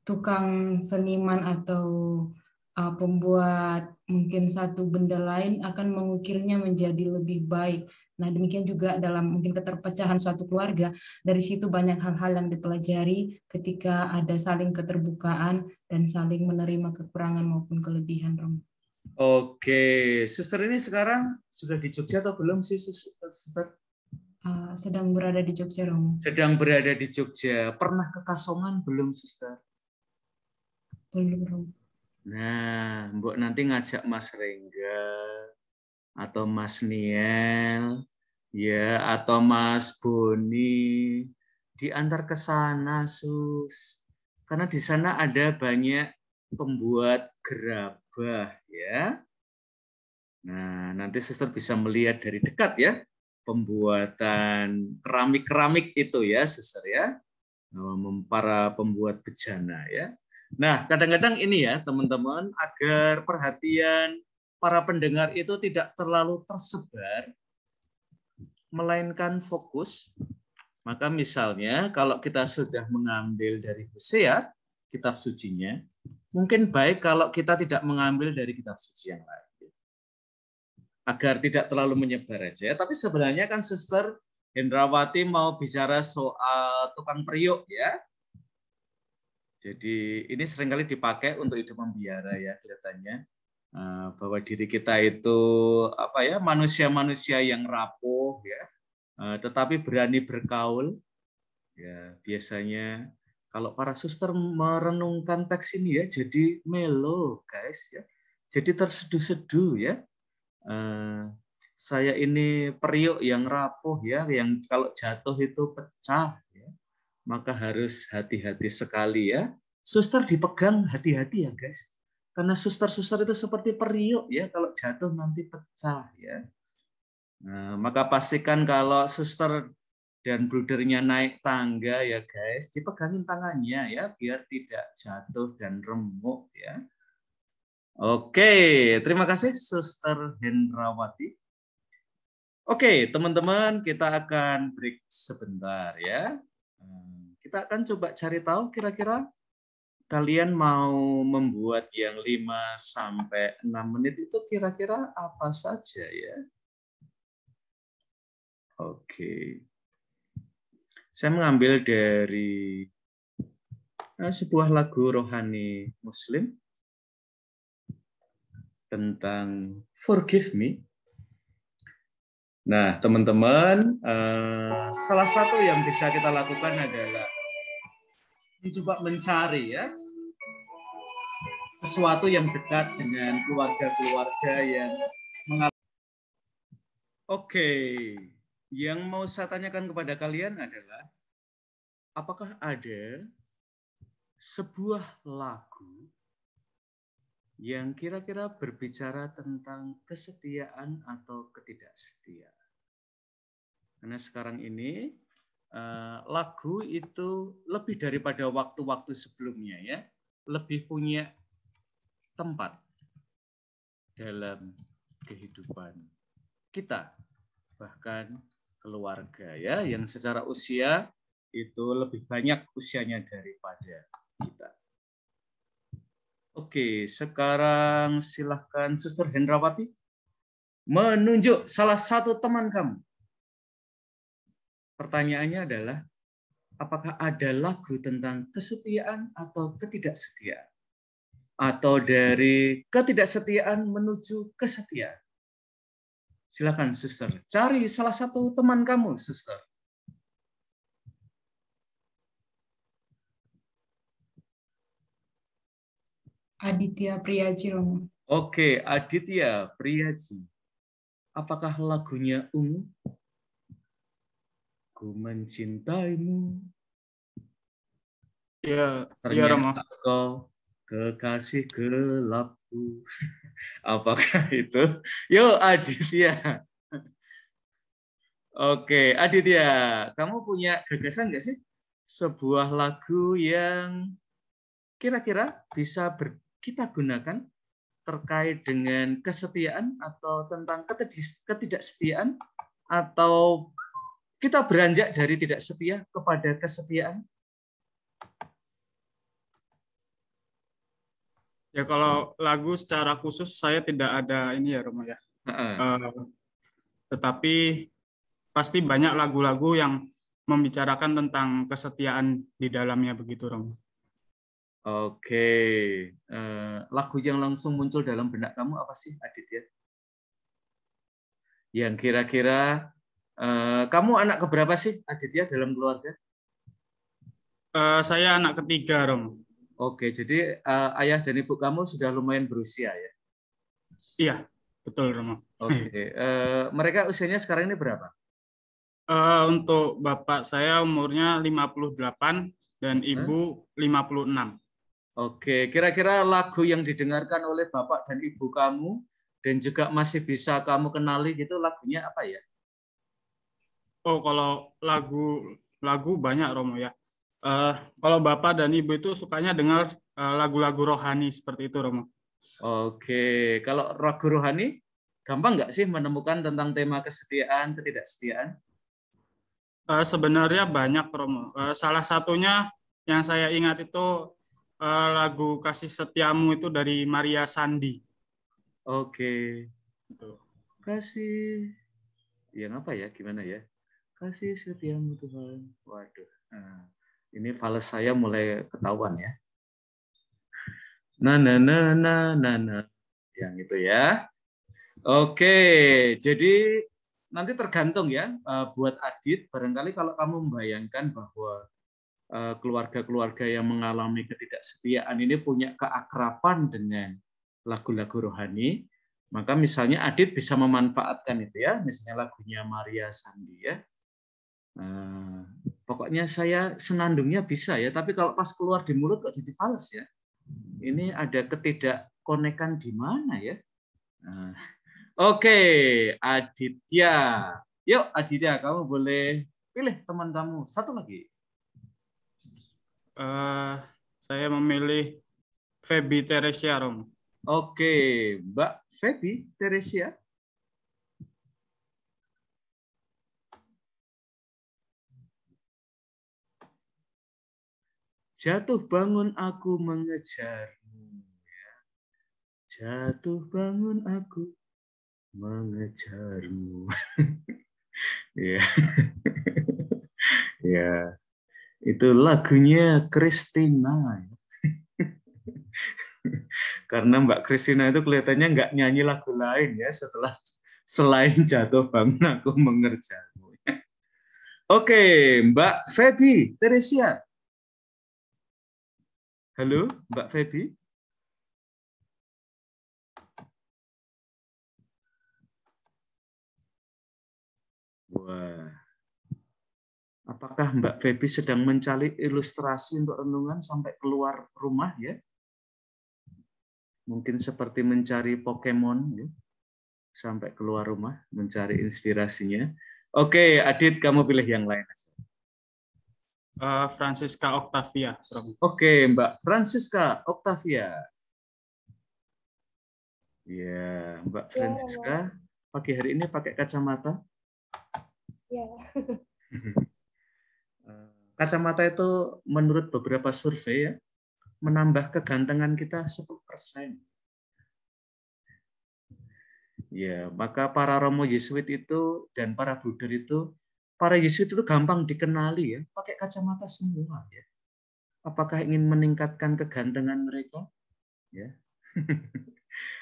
tukang seniman atau pembuat mungkin satu benda lain akan mengukirnya menjadi lebih baik. Nah, demikian juga dalam mungkin keterpecahan suatu keluarga, dari situ banyak hal-hal yang dipelajari ketika ada saling keterbukaan dan saling menerima kekurangan maupun kelebihan. Oke, Suster ini sekarang sudah di Jogja atau belum sih, Suster? Sedang berada di Jogja, Romo. Sedang berada di Jogja. Pernah ke Kasongan belum, Suster? Belum, Romo. Nah, Mbok nanti ngajak Mas Rengga atau Mas Niel, ya, atau Mas Boni, diantar ke sana, Sus. Karena di sana ada banyak pembuat gerabah, ya. Nah, nanti Suster bisa melihat dari dekat ya, pembuatan keramik-keramik itu ya, Suster ya. Para pembuat bejana ya. Nah, kadang-kadang ini ya, teman-teman, agar perhatian para pendengar itu tidak terlalu tersebar, melainkan fokus. Maka misalnya, kalau kita sudah mengambil dari Hosea, kitab sucinya, mungkin baik kalau kita tidak mengambil dari kitab suci yang lain. Agar tidak terlalu menyebar aja. Tapi sebenarnya kan Suster Hendrawati mau bicara soal tukang periuk ya. Jadi ini seringkali dipakai untuk hidup membiara ya, kelihatannya bahwa diri kita itu manusia-manusia yang rapuh ya, tetapi berani bergaul ya. Biasanya kalau para suster merenungkan teks ini ya, jadi melo guys ya, jadi terseduh-seduh ya. Saya ini periuk yang rapuh ya, yang kalau jatuh itu pecah. Maka harus hati-hati sekali ya. Suster dipegang hati-hati ya guys. Karena suster-suster itu seperti periuk ya, kalau jatuh nanti pecah ya. Nah, maka pastikan kalau suster dan brudernya naik tangga ya guys, dipegangin tangannya ya, biar tidak jatuh dan remuk ya. Oke, terima kasih Suster Hendrawati. Oke, teman-teman, kita akan break sebentar ya. Kita akan coba cari tahu kira-kira kalian mau membuat yang 5-6 menit itu kira-kira apa saja ya. Oke. Saya mengambil dari sebuah lagu rohani Muslim tentang Forgive Me. Nah, teman-teman, salah satu yang bisa kita lakukan adalah mencoba mencari ya sesuatu yang dekat dengan keluarga-keluarga yang mengalami. Oke, yang mau saya tanyakan kepada kalian adalah apakah ada sebuah lagu yang kira-kira berbicara tentang kesetiaan atau ketidaksetiaan? Karena sekarang ini lagu itu lebih daripada waktu-waktu sebelumnya ya, lebih punya tempat dalam kehidupan kita, bahkan keluarga ya, yang secara usia itu lebih banyak usianya daripada kita. Oke, sekarang silahkan Suster Hendrawati menunjuk salah satu teman kamu. Pertanyaannya adalah, apakah ada lagu tentang kesetiaan atau ketidaksetiaan? Atau dari ketidaksetiaan menuju kesetiaan? Silakan, Suster. Cari salah satu teman kamu, Suster. Aditya Priyaji, Romo. Oke, Aditya Priyaji. Apakah lagunya Ungu? Ku mencintaimu. Ya, ternyata Romo. kau kekasih gelap. lagu. Apakah itu? Yuk Aditya. Oke, Aditya, kamu punya gagasan nggak sih? Sebuah lagu yang kira-kira bisa kita gunakan terkait dengan kesetiaan atau tentang ketidaksetiaan, atau kita beranjak dari tidak setia kepada kesetiaan? Ya kalau lagu secara khusus saya tidak ada ini ya Romo ya. Tetapi pasti banyak lagu-lagu yang membicarakan tentang kesetiaan di dalamnya begitu Romo. Oke, lagu yang langsung muncul dalam benak kamu apa sih Aditya? Yang kira-kira kamu anak keberapa sih Aditya dalam keluarga? Saya anak ketiga Romo. Oke, jadi ayah dan ibu kamu sudah lumayan berusia ya? Iya, betul Romo. Oke, mereka usianya sekarang ini berapa? Untuk bapak saya umurnya 58 dan ibu 56. Oke, kira-kira lagu yang didengarkan oleh bapak dan ibu kamu dan juga masih bisa kamu kenali gitu lagunya apa ya? Oh, kalau lagu banyak Romo ya. Kalau bapak dan ibu itu sukanya dengar lagu-lagu rohani seperti itu Romo. Oke, kalau lagu rohani gampang nggak sih menemukan tentang tema kesetiaan, ketidaksetiaan? Sebenarnya banyak Romo. Salah satunya yang saya ingat itu lagu Kasih Setiamu itu dari Maria Sandi. Oke. Kasih yang apa ya? Gimana ya? Kasih setiamu Tuhan. Waduh. Nah, ini fals saya mulai ketahuan ya. Nah. Yang itu ya. Oke, jadi nanti tergantung ya, buat Adit, barangkali kalau kamu membayangkan bahwa keluarga-keluarga yang mengalami ketidaksetiaan ini punya keakraban dengan lagu-lagu rohani, maka misalnya Adit bisa memanfaatkan itu ya, misalnya lagunya Maria Sandi ya. Pokoknya saya senandungnya bisa ya, tapi kalau pas keluar di mulut kok jadi fals ya. Ini ada ketidakkonekan di mana ya? Oke, Aditya. Yuk, Aditya, kamu boleh pilih teman kamu. Satu lagi. Saya memilih Feby Teresia, Rom. Oke, Mbak Feby Teresia. Jatuh bangun aku mengejarmu. Jatuh bangun aku mengejarmu. Ya. Ya. Itu lagunya Christina. Karena Mbak Christina itu kelihatannya nggak nyanyi lagu lain ya setelah selain Jatuh Bangun Aku Mengejarmu. Oke, Mbak Feby Teresia. Halo, Mbak Feby. Wah. Apakah Mbak Feby sedang mencari ilustrasi untuk renungan sampai keluar rumah ya? Mungkin seperti mencari Pokemon ya. Sampai keluar rumah mencari inspirasinya. Oke, Adit, kamu pilih yang lain aja. Francisca Octavia. Oke, Mbak Francisca Octavia. Ya, Mbak Francisca pagi hari ini pakai kacamata? Ya. Kacamata itu menurut beberapa survei ya, menambah kegantengan kita 10%. Ya, maka para Romo Yesuit itu dan para Buddha itu, para Yesuit itu gampang dikenali ya, pakai kacamata semua ya. Apakah ingin meningkatkan kegantengan mereka? Ya.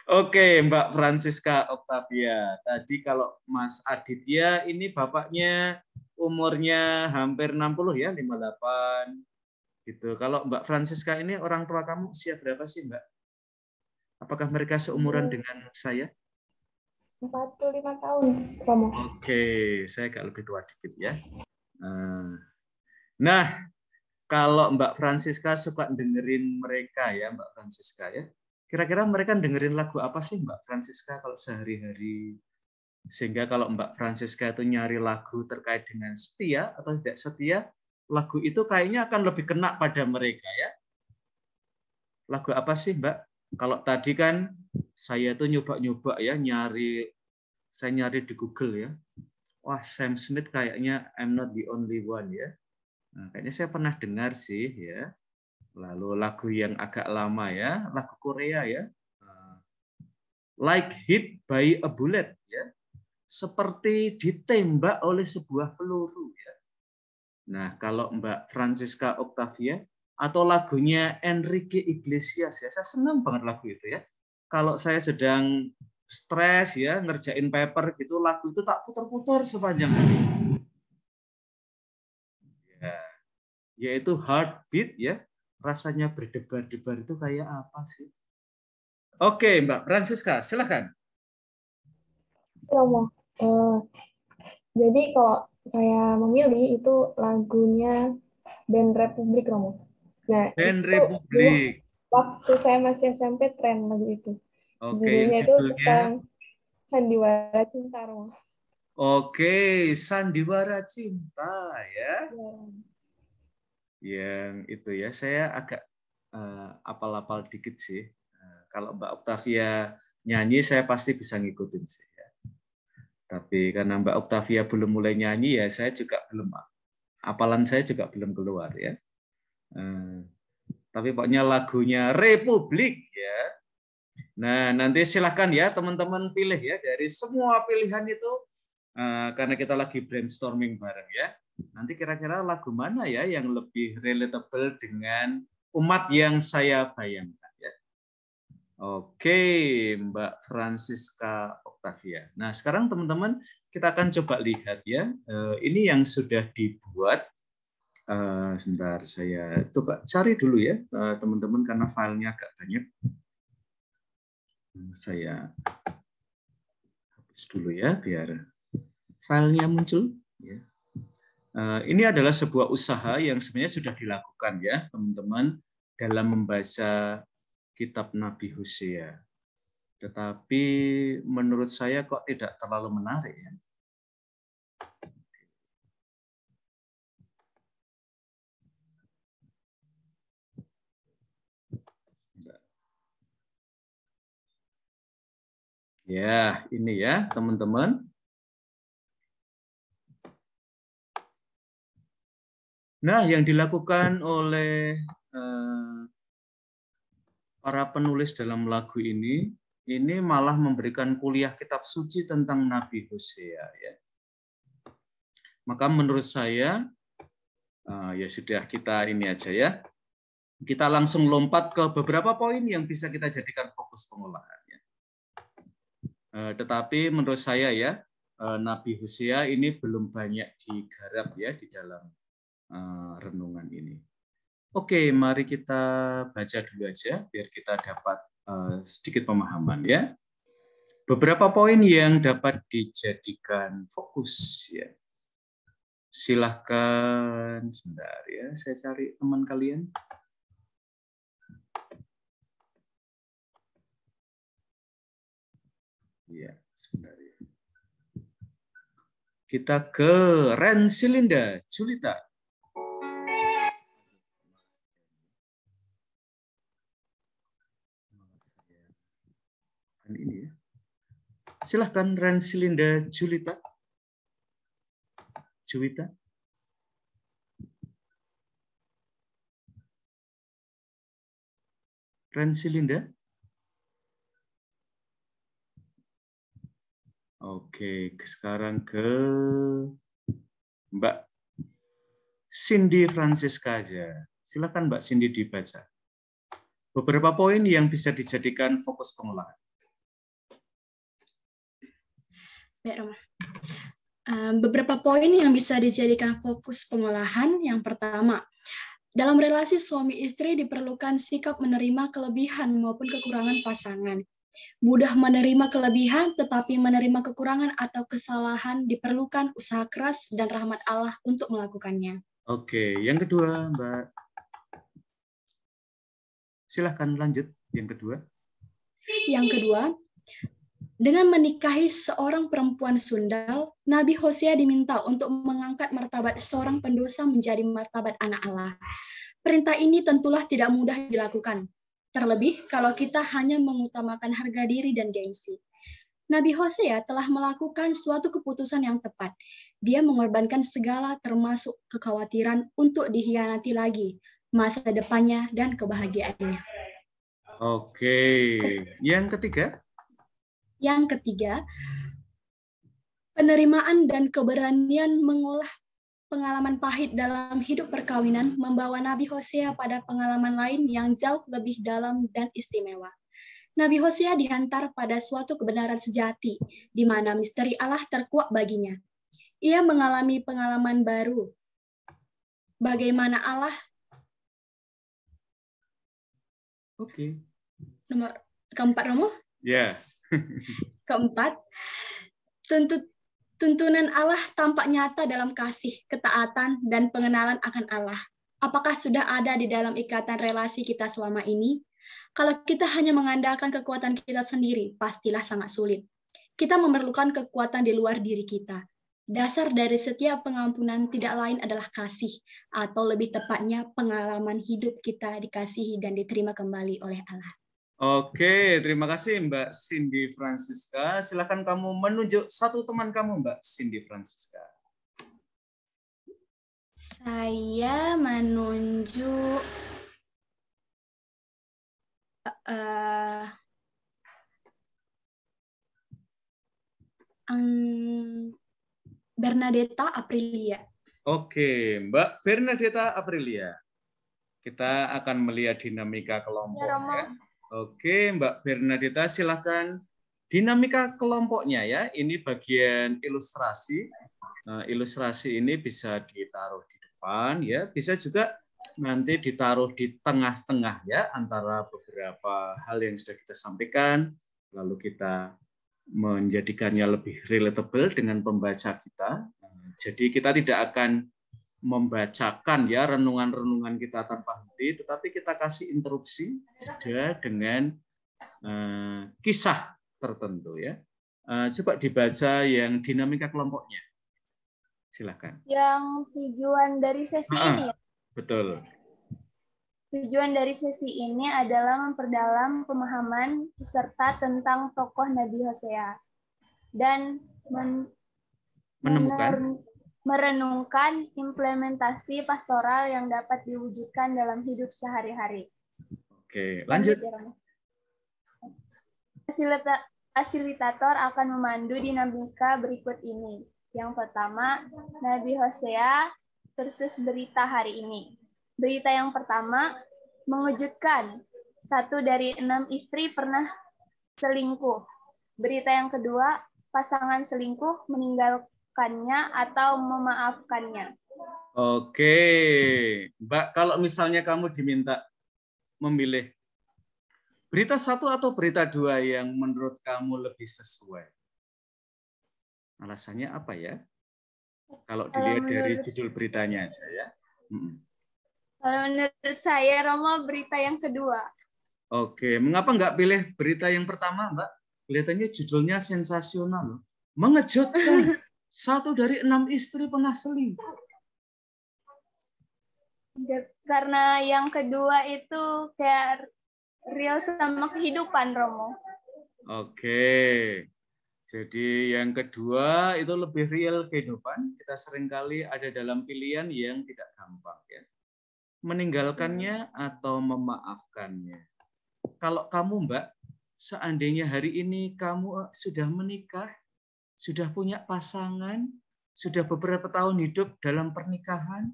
Oke, Mbak Francisca Octavia. Tadi kalau Mas Aditya ini bapaknya umurnya hampir 60 ya, 58. Gitu. Kalau Mbak Francisca ini orang tua kamu usia berapa sih, Mbak? Apakah mereka seumuran dengan saya? 45 tahun, Romo. Oke, saya agak lebih tua dikit ya. Nah, kalau Mbak Francisca suka dengerin mereka ya, Mbak Francisca ya. Kira-kira mereka dengerin lagu apa sih Mbak Francisca kalau sehari-hari? Sehingga kalau Mbak Francisca itu nyari lagu terkait dengan setia atau tidak setia, lagu itu kayaknya akan lebih kena pada mereka ya. Lagu apa sih Mbak? Kalau tadi kan saya tuh nyoba-nyoba ya saya nyari di Google ya. Wah, Sam Smith kayaknya I'm Not the Only One ya. Nah, kayaknya saya pernah dengar sih ya. Lalu lagu yang agak lama ya, lagu Korea ya. Like Hit by a Bullet ya. Seperti ditembak oleh sebuah peluru ya. Nah, kalau Mbak Francisca Octavia atau lagunya Enrique Iglesias ya, saya senang banget lagu itu ya. Kalau saya sedang stres ya, ngerjain paper gitu, lagu itu tak putar-putar sepanjang hari. Ya, yaitu Heartbeat ya. Rasanya berdebar-debar itu kayak apa sih? Oke, Mbak Francisca, silakan. Romo, jadi kalau saya memilih itu lagunya Band Republik, Romo. Nah, Band itu Republik. Waktu saya masih SMP tren lagu itu. Oke, Judulnya itu judulnya tentang Sandiwara Cinta, Romo. Oke, Sandiwara Cinta ya. Ya. Yang itu ya, saya agak apal-apal dikit sih. Kalau Mbak Octavia nyanyi, saya pasti bisa ngikutin sih. Ya. Tapi karena Mbak Octavia belum mulai nyanyi, ya saya juga belum, apalan saya juga belum keluar ya. Tapi pokoknya lagunya Republik ya. Nah, nanti silahkan ya teman-teman pilih ya dari semua pilihan itu, karena kita lagi brainstorming bareng ya. Nanti kira-kira lagu mana ya yang lebih relatable dengan umat yang saya bayangkan. Oke, Mbak Francisca Octavia. Nah, sekarang teman-teman kita akan coba lihat ya. Ini yang sudah dibuat. Sebentar, saya coba cari dulu ya, teman-teman, karena filenya agak banyak. Saya hapus dulu ya, biar filenya muncul. Ya. Ini adalah sebuah usaha yang sebenarnya sudah dilakukan ya, teman-teman, dalam membaca Kitab Nabi Hosea. Tetapi menurut saya kok tidak terlalu menarik ya. Ya, ini ya, teman-teman. Nah, yang dilakukan oleh para penulis dalam lagu ini malah memberikan kuliah kitab suci tentang Nabi Hosea ya. Maka menurut saya ya sudah, kita ini aja ya. Kita langsung lompat ke beberapa poin yang bisa kita jadikan fokus pengolahan ya. Tetapi menurut saya ya, Nabi Hosea ini belum banyak digarap ya di dalam renungan ini. Oke, mari kita baca dulu aja biar kita dapat sedikit pemahaman ya. Beberapa poin yang dapat dijadikan fokus ya. Silahkan sebentar ya, saya cari teman kalian. Ya, sebentar ya. Kita ke Rensilinda Julita. Ini ya. Silahkan Rensilinda Julita. Julita. Rensilinda. Oke, sekarang ke Mbak Cindy Francisca aja. Silakan Mbak Cindy dibaca. Beberapa poin yang bisa dijadikan fokus pengolahan. Baik, Roma. Beberapa poin yang bisa dijadikan fokus pengolahan. Yang pertama, dalam relasi suami istri diperlukan sikap menerima kelebihan maupun kekurangan pasangan. Mudah menerima kelebihan, tetapi menerima kekurangan atau kesalahan diperlukan usaha keras dan rahmat Allah untuk melakukannya. Oke, yang kedua, Mbak. Silahkan lanjut, yang kedua. Yang kedua, dengan menikahi seorang perempuan sundal, Nabi Hosea diminta untuk mengangkat martabat seorang pendosa menjadi martabat anak Allah. Perintah ini tentulah tidak mudah dilakukan, terlebih kalau kita hanya mengutamakan harga diri dan gengsi. Nabi Hosea telah melakukan suatu keputusan yang tepat. Dia mengorbankan segala termasuk kekhawatiran untuk dihianati lagi, masa depannya dan kebahagiaannya. Oke, yang ketiga? Yang ketiga, penerimaan dan keberanian mengolah pengalaman pahit dalam hidup perkawinan membawa Nabi Hosea pada pengalaman lain yang jauh lebih dalam dan istimewa. Nabi Hosea dihantar pada suatu kebenaran sejati, di mana misteri Allah terkuak baginya. Ia mengalami pengalaman baru. Bagaimana Allah? Oke. Nomor keempat, Romo? Ya. Keempat, tuntunan Allah tampak nyata dalam kasih, ketaatan, dan pengenalan akan Allah. Apakah sudah ada di dalam ikatan relasi kita selama ini? Kalau kita hanya mengandalkan kekuatan kita sendiri, pastilah sangat sulit. Kita memerlukan kekuatan di luar diri kita. Dasar dari setiap pengampunan tidak lain adalah kasih, atau lebih tepatnya pengalaman hidup kita dikasihi dan diterima kembali oleh Allah. Oke, terima kasih Mbak Cindy Francisca. Silakan kamu menunjuk satu teman kamu, Mbak Cindy Francisca. Saya menunjuk Bernadetta Aprilia. Oke, Mbak Bernadetta Aprilia. Kita akan melihat dinamika kelompoknya. Oke, Mbak Bernadetta, silakan dinamika kelompoknya ya. Ini bagian ilustrasi. Ilustrasi ini bisa ditaruh di depan ya, bisa juga nanti ditaruh di tengah-tengah ya antara beberapa hal yang sudah kita sampaikan, lalu kita menjadikannya lebih relatable dengan pembaca kita. Jadi kita tidak akan membacakan ya renungan-renungan kita tanpa henti, tetapi kita kasih interupsi jeda dengan kisah tertentu ya. Coba dibaca yang dinamika kelompoknya. Silakan. Yang tujuan dari sesi ini ya? Betul. Tujuan dari sesi ini adalah memperdalam pemahaman peserta tentang tokoh Nabi Hosea dan merenungkan implementasi pastoral yang dapat diwujudkan dalam hidup sehari-hari. Oke, lanjut. Fasilitator akan memandu dinamika berikut ini. Yang pertama, Nabi Hosea versus berita hari ini. Berita yang pertama, mengejutkan. 1 dari 6 istri pernah selingkuh. Berita yang kedua, pasangan selingkuh meninggalkannya atau memaafkannya. Oke, Mbak, kalau misalnya kamu diminta memilih berita 1 atau berita 2 yang menurut kamu lebih sesuai, alasannya apa ya? Kalau dilihat dari judul beritanya aja ya. Kalau menurut saya, Romo, berita yang kedua. Oke, mengapa nggak pilih berita yang pertama, Mbak? Kelihatannya judulnya sensasional. Mengejutkan. 1 dari 6 istri pernah selingkuh. Karena yang kedua itu kayak real sama kehidupan, Romo. Oke. Jadi yang kedua itu lebih real kehidupan. Kita seringkali ada dalam pilihan yang tidak gampang ya. Meninggalkannya atau memaafkannya. Kalau kamu, Mbak, seandainya hari ini kamu sudah menikah, sudah punya pasangan, sudah beberapa tahun hidup dalam pernikahan,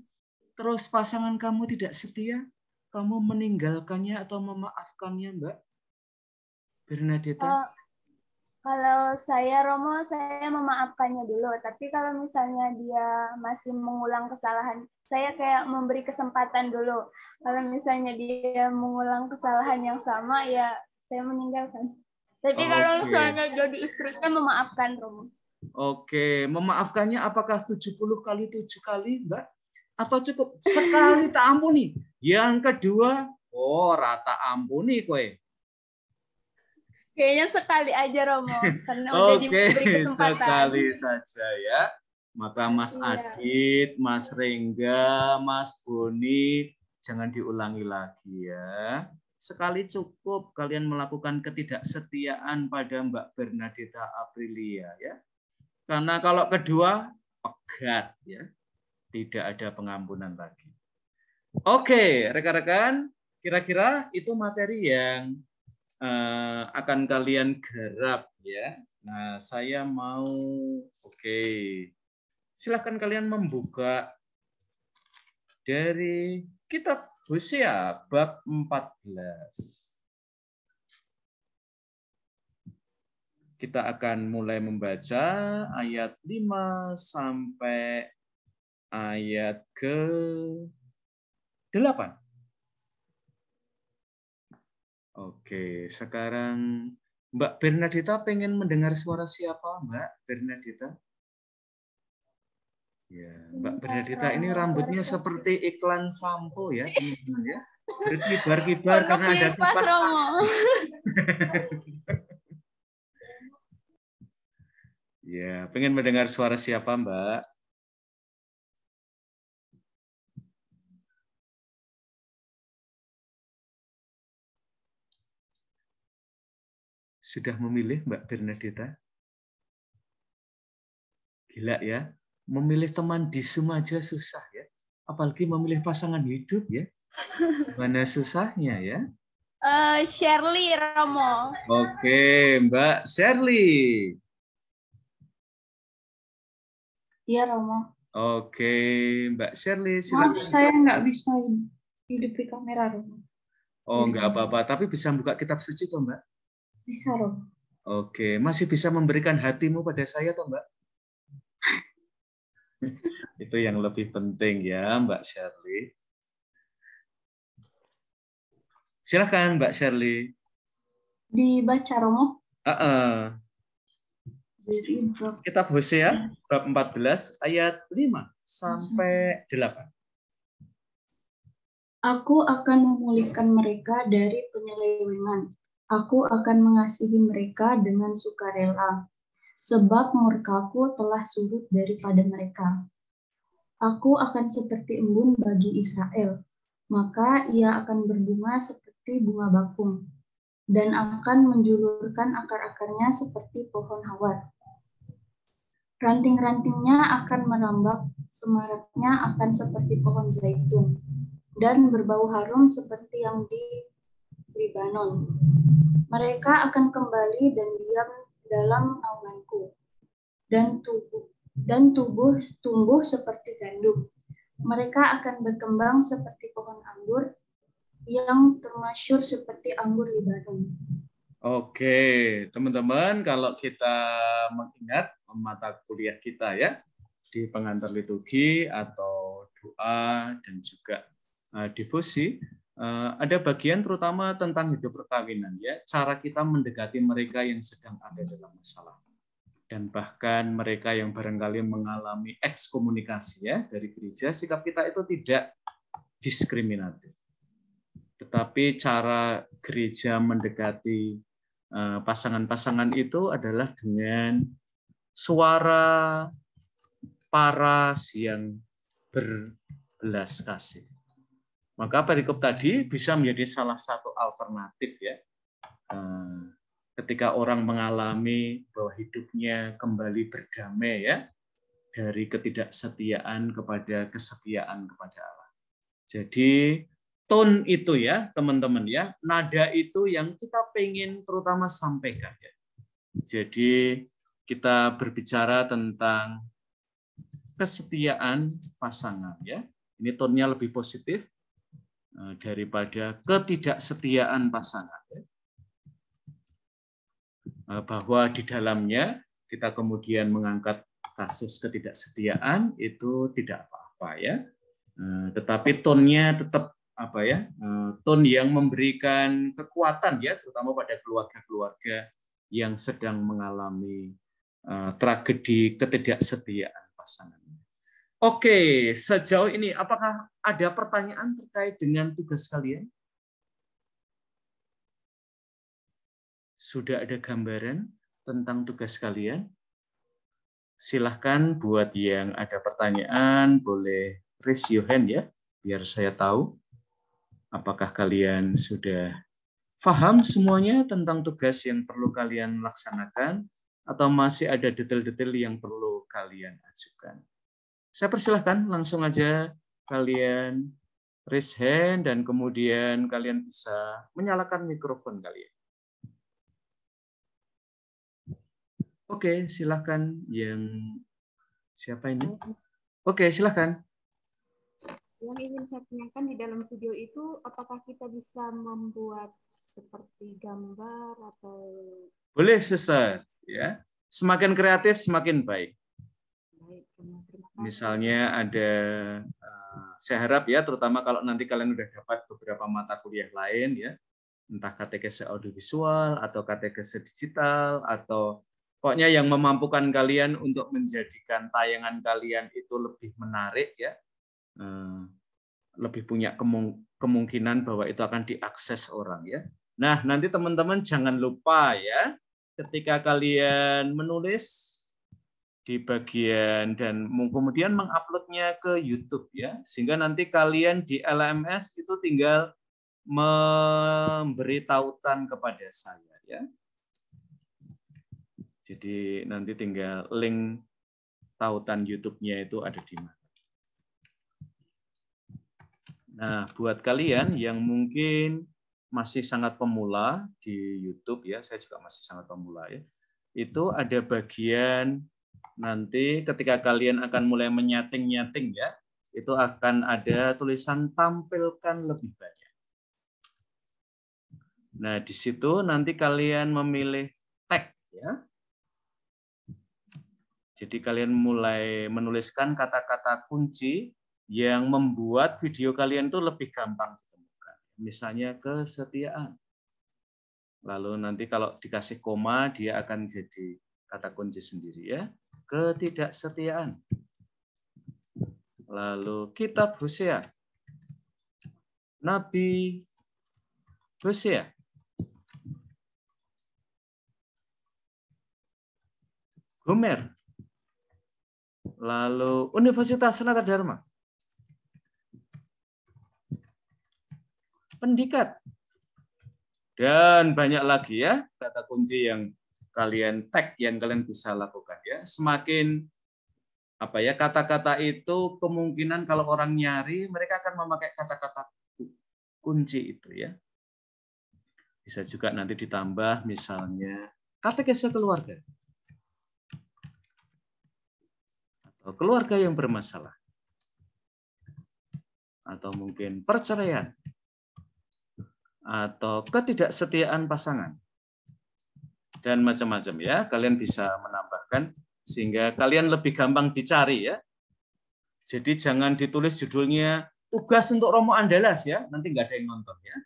terus pasangan kamu tidak setia, kamu meninggalkannya atau memaafkannya, Mbak Bernadetta? Kalau saya, Romo, saya memaafkannya dulu. Tapi kalau misalnya dia masih mengulang kesalahan, saya kayak memberi kesempatan dulu. Kalau misalnya dia mengulang kesalahan yang sama, ya saya meninggalkan. Tapi kalau misalnya jadi istrinya, memaafkan, Romo. Oke, memaafkannya apakah 70 kali 7 kali, Mbak? Atau cukup sekali tak ampuni? Yang kedua, rata ampuni kowe. Kayaknya sekali aja Romo, karena udah diberi kesempatan. Sekali saja ya. Maka Mas Adit, Mas Rengga, Mas Boni, jangan diulangi lagi ya. Sekali cukup kalian melakukan ketidaksetiaan pada Mbak Bernadita Aprilia ya. Karena kalau kedua, pegat ya. Tidak ada pengampunan lagi. Oke, rekan-rekan, kira-kira itu materi yang akan kalian garap ya. Nah, saya mau silakan kalian membuka dari kitab Hosea bab 14. Kita akan mulai membaca ayat 5 sampai ayat ke-8. Oke, sekarang Mbak Bernadita pengen mendengar suara siapa, Mbak Bernadita? Ya, Mbak Bernadita ini rambutnya seperti iklan sampo ya, teman-teman ya. Berkibar-kibar karena ada kipas angin. Ya, pengen mendengar suara siapa, Mbak? Sudah memilih Mbak Bernadita? Gila ya, memilih teman di Zoom aja susah ya. Apalagi memilih pasangan hidup ya. Mana susahnya ya? Shirley Romo. Oke, Mbak Shirley. Iya Romo. Oke, Mbak Shirley. Silakan. Maaf, saya nggak bisa hidup di kamera Romo. Oh, nggak apa-apa. Tapi bisa buka kitab suci toh, Mbak? Bisa, Romo. Oke, masih bisa memberikan hatimu pada saya toh, Mbak? Itu yang lebih penting ya, Mbak Shirley. Silakan, Mbak Shirley. Dibaca, Romo. Kitab Hosea bab 14 ayat 5 sampai 8. Aku akan memulihkan mereka dari penyelewengan. Aku akan mengasihi mereka dengan sukarela, sebab murkaku telah surut daripada mereka. Aku akan seperti embun bagi Israel, maka ia akan berbunga seperti bunga bakung, dan akan menjulurkan akar-akarnya seperti pohon hawar. Ranting-rantingnya akan merambak, semaraknya akan seperti pohon zaitun, dan berbau harum seperti yang di Libanon. Mereka akan kembali dan diam dalam naunganku, dan tumbuh seperti gandum. Mereka akan berkembang seperti pohon anggur yang termasyur seperti anggur Libanon. Oke, teman-teman, kalau kita mengingat mata kuliah kita ya di pengantar liturgi atau doa dan juga difusi, ada bagian terutama tentang hidup perkawinan ya, cara kita mendekati mereka yang sedang ada dalam masalah dan bahkan mereka yang barangkali mengalami ekskomunikasi ya dari gereja. Sikap kita itu tidak diskriminatif, tetapi cara gereja mendekati pasangan-pasangan itu adalah dengan suara paras yang berbelas kasih. Maka perikop tadi bisa menjadi salah satu alternatif ya. Ketika orang mengalami bahwa hidupnya kembali berdamai ya dari ketidaksetiaan kepada kesetiaan kepada Allah. Jadi tone itu ya teman-teman ya, nada itu yang kita pengen terutama sampaikan ya. Jadi kita berbicara tentang kesetiaan pasangan ya. Ini tone-nya lebih positif daripada ketidaksetiaan pasangan. Bahwa di dalamnya kita kemudian mengangkat kasus ketidaksetiaan itu tidak apa-apa ya. Tetapi tone-nya tetap apa ya? Tone yang memberikan kekuatan ya, terutama pada keluarga-keluarga yang sedang mengalami tragedi ketidaksetiaan pasangan. Oke, sejauh ini apakah ada pertanyaan terkait dengan tugas kalian? sudah ada gambaran tentang tugas kalian? Silahkan buat yang ada pertanyaan, boleh raise your hand ya, biar saya tahu apakah kalian sudah paham semuanya tentang tugas yang perlu kalian laksanakan, atau masih ada detail-detail yang perlu kalian ajukan. Saya persilahkan langsung aja kalian raise hand dan kemudian kalian bisa menyalakan mikrofon kalian. Oke, silahkan yang siapa ini? Oke, silahkan. Yang ingin saya tanyakan di dalam video itu, apakah kita bisa membuat seperti gambar atau? Boleh, Sister. Ya, semakin kreatif semakin baik. Misalnya ada, saya harap ya, terutama kalau nanti kalian udah dapat beberapa mata kuliah lain ya, entah katekese audiovisual atau katekese digital atau pokoknya yang memampukan kalian untuk menjadikan tayangan kalian itu lebih menarik ya, lebih punya kemungkinan bahwa itu akan diakses orang ya. Nah, nanti teman-teman jangan lupa ya, ketika kalian menulis di bagian dan kemudian menguploadnya ke YouTube ya, sehingga nanti kalian di LMS itu tinggal memberi tautan kepada saya ya. Jadi nanti tinggal link tautan YouTube-nya itu ada di mana. Nah, buat kalian yang mungkin masih sangat pemula di YouTube ya, saya juga masih sangat pemula ya. Itu ada bagian nanti ketika kalian akan mulai menyeting-nyeting ya, itu akan ada tulisan tampilkan lebih banyak. Nah, di situ nanti kalian memilih tag ya. Jadi kalian mulai menuliskan kata-kata kunci yang membuat video kalian itu lebih gampang ditemukan. Misalnya kesetiaan. Lalu nanti kalau dikasih koma, dia akan jadi kata kunci sendiri ya. Ketidaksetiaan. Lalu kitab Hosea. Nabi Hosea. Gomer. Lalu Universitas Sanata Dharma. Pendikat. Dan banyak lagi ya kata kunci yang kalian tag, yang kalian bisa lakukan ya. Semakin apa ya, kata-kata itu kemungkinan kalau orang nyari mereka akan memakai kata-kata kunci itu ya. Bisa juga nanti ditambah misalnya katekese keluarga. Atau keluarga yang bermasalah. Atau mungkin perceraian. Atau ketidaksetiaan pasangan. Dan macam-macam ya, kalian bisa menambahkan sehingga kalian lebih gampang dicari ya. Jadi jangan ditulis judulnya tugas untuk Romo Andalas ya, nanti nggak ada yang nonton ya.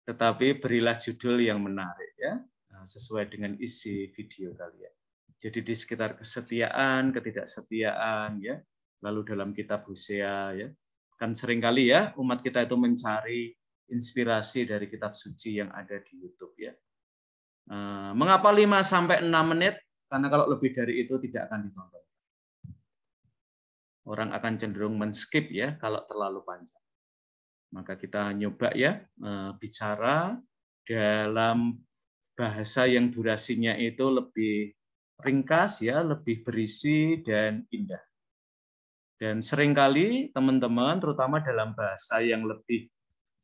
Tetapi berilah judul yang menarik ya, sesuai dengan isi video kalian. Jadi di sekitar kesetiaan, ketidaksetiaan ya, lalu dalam kitab Hosea ya. Kan seringkali ya umat kita itu mencari inspirasi dari kitab suci yang ada di YouTube ya. Mengapa 5-6 menit? Karena kalau lebih dari itu tidak akan ditonton. Orang akan cenderung men-skip ya kalau terlalu panjang. Maka kita nyoba ya bicara dalam bahasa yang durasinya itu lebih ringkas ya, lebih berisi dan indah. Dan seringkali teman-teman terutama dalam bahasa yang lebih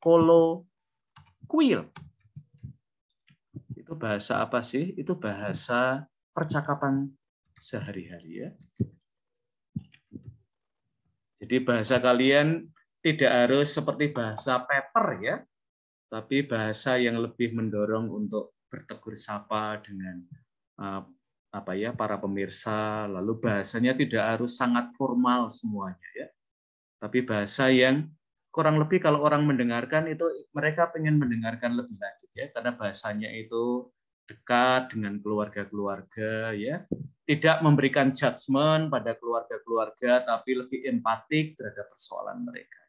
koloquial. Itu bahasa apa sih? Itu bahasa percakapan sehari-hari ya. Jadi bahasa kalian tidak harus seperti bahasa paper ya, tapi bahasa yang lebih mendorong untuk bertegur sapa dengan apa ya, para pemirsa, lalu bahasanya tidak harus sangat formal semuanya ya. Tapi bahasa yang kurang lebih kalau orang mendengarkan itu mereka pengen mendengarkan lebih lanjut ya, karena bahasanya itu dekat dengan keluarga-keluarga ya, tidak memberikan judgement pada keluarga-keluarga tapi lebih empatik terhadap persoalan mereka.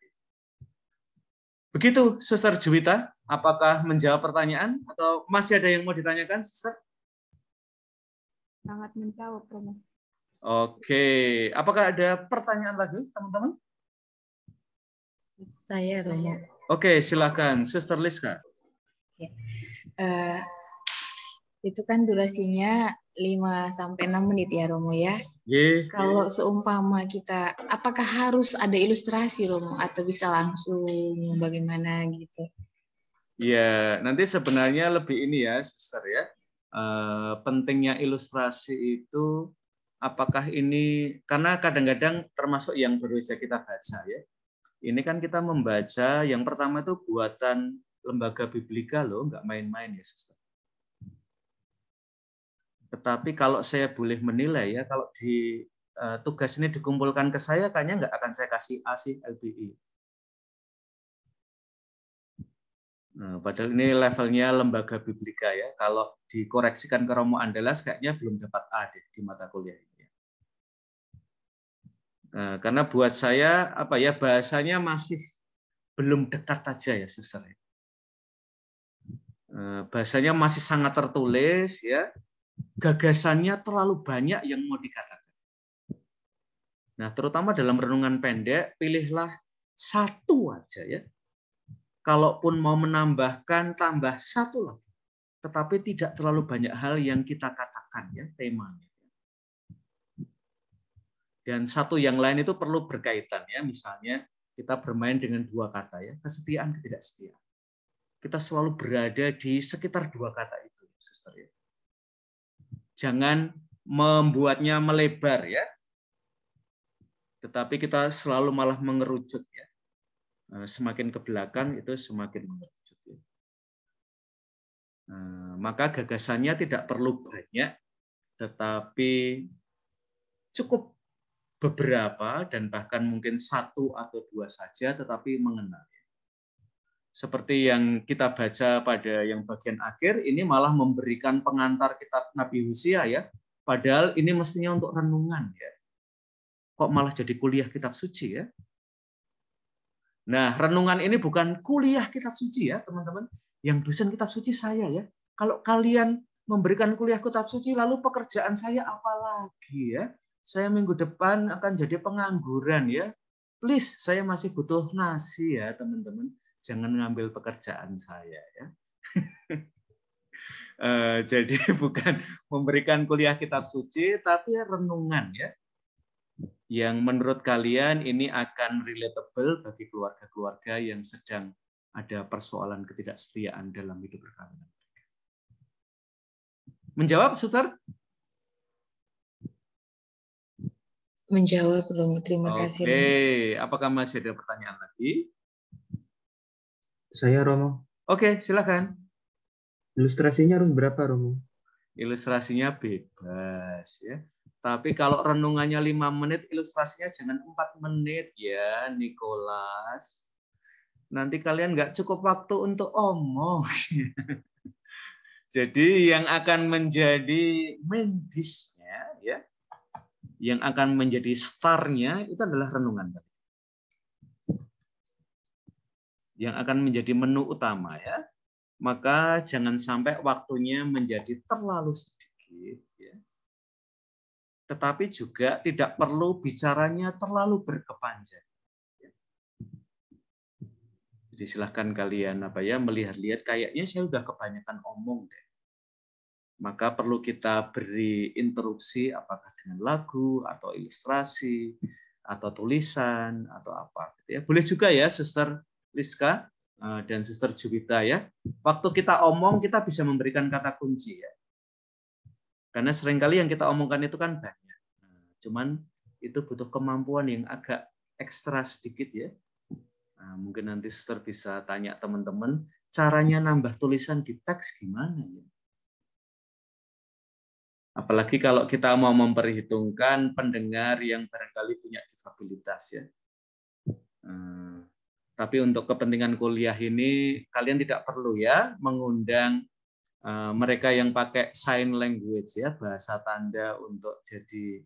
Begitu, Suster Juwita. Apakah menjawab pertanyaan atau masih ada yang mau ditanyakan, Suster? Sangat menjawab, Romo. Oke, apakah ada pertanyaan lagi, teman-teman? Saya, Romo. Oke, silakan, Suster Liska. Ya. Itu kan durasinya 5-6 menit ya, Romo ya. Kalau seumpama kita, apakah harus ada ilustrasi, Romo, atau bisa langsung bagaimana gitu? Ya, nanti sebenarnya lebih ini ya, Suster ya. Pentingnya ilustrasi itu, apakah ini, karena kadang-kadang termasuk yang baru saja kita baca ya. Ini kan kita membaca, yang pertama itu buatan lembaga biblika loh, nggak main-main ya, Suster. Tetapi kalau saya boleh menilai ya, kalau di tugas ini dikumpulkan ke saya, kayaknya nggak akan saya kasih A sih LBI. Nah, padahal ini levelnya lembaga biblika ya. Kalau dikoreksikan ke Romo Andalas, kayaknya belum dapat A deh di mata kuliah ini. Nah, karena buat saya apa ya, bahasanya masih belum dekat aja ya, Suster. Bahasanya masih sangat tertulis ya. Gagasannya terlalu banyak yang mau dikatakan. Nah, terutama dalam renungan pendek, pilihlah satu aja ya. Kalaupun mau menambahkan, tambah satu lagi. Tetapi tidak terlalu banyak hal yang kita katakan ya, temanya. Dan satu yang lain itu perlu berkaitan ya. Misalnya kita bermain dengan dua kata ya, kesetiaan, ketidaksetiaan. Kita selalu berada di sekitar dua kata itu, Suster ya. Jangan membuatnya melebar ya, tetapi kita selalu malah mengerucut ya. Semakin ke belakang itu semakin mengerucut ya. Maka gagasannya tidak perlu banyak, tetapi cukup beberapa dan bahkan mungkin satu atau dua saja, tetapi mengenal. Seperti yang kita baca pada yang bagian akhir, ini malah memberikan pengantar kitab Nabi Hosea ya. Padahal ini mestinya untuk renungan ya. Kok malah jadi kuliah kitab suci ya? Nah, renungan ini bukan kuliah kitab suci ya, teman-teman. Yang dosen kitab suci saya ya. Kalau kalian memberikan kuliah kitab suci, lalu pekerjaan saya apa lagi ya? Saya minggu depan akan jadi pengangguran ya. Please, saya masih butuh nasi ya, teman-teman. Jangan ngambil pekerjaan saya ya. Jadi bukan memberikan kuliah kitab suci, tapi renungan ya. Yang menurut kalian ini akan relatable bagi keluarga-keluarga yang sedang ada persoalan ketidaksetiaan dalam hidup berkawinan. Menjawab, Suster? Menjawab, Romo. Terima kasih. Oke, apakah masih ada pertanyaan lagi? Saya, Romo. Oke, silakan. Ilustrasinya harus berapa, Romo? Ilustrasinya bebas ya. Tapi kalau renungannya 5 menit, ilustrasinya jangan 4 menit ya, Nicholas. Nanti kalian nggak cukup waktu untuk omong. Jadi yang akan menjadi main dish-nya ya, yang akan menjadi star-nya itu adalah renungan. Yang akan menjadi menu utama ya. Maka jangan sampai waktunya menjadi terlalu sedikit ya. Tetapi juga tidak perlu bicaranya terlalu berkepanjangan. Jadi silahkan kalian melihat-lihat, kayaknya saya udah kebanyakan omong deh. Maka perlu kita beri interupsi apakah dengan lagu atau ilustrasi atau tulisan atau apa gitu ya. Boleh juga ya Suster Liska dan Suster Juwita ya. Waktu kita omong kita bisa memberikan kata kunci ya. Karena seringkali yang kita omongkan itu kan banyak. Cuman itu butuh kemampuan yang agak ekstra sedikit ya. Nah, mungkin nanti Suster bisa tanya teman-teman, caranya nambah tulisan di teks gimana ya? Apalagi kalau kita mau memperhitungkan pendengar yang barangkali punya disabilitas ya. Tapi untuk kepentingan kuliah ini kalian tidak perlu ya mengundang mereka yang pakai sign language ya, bahasa tanda untuk jadi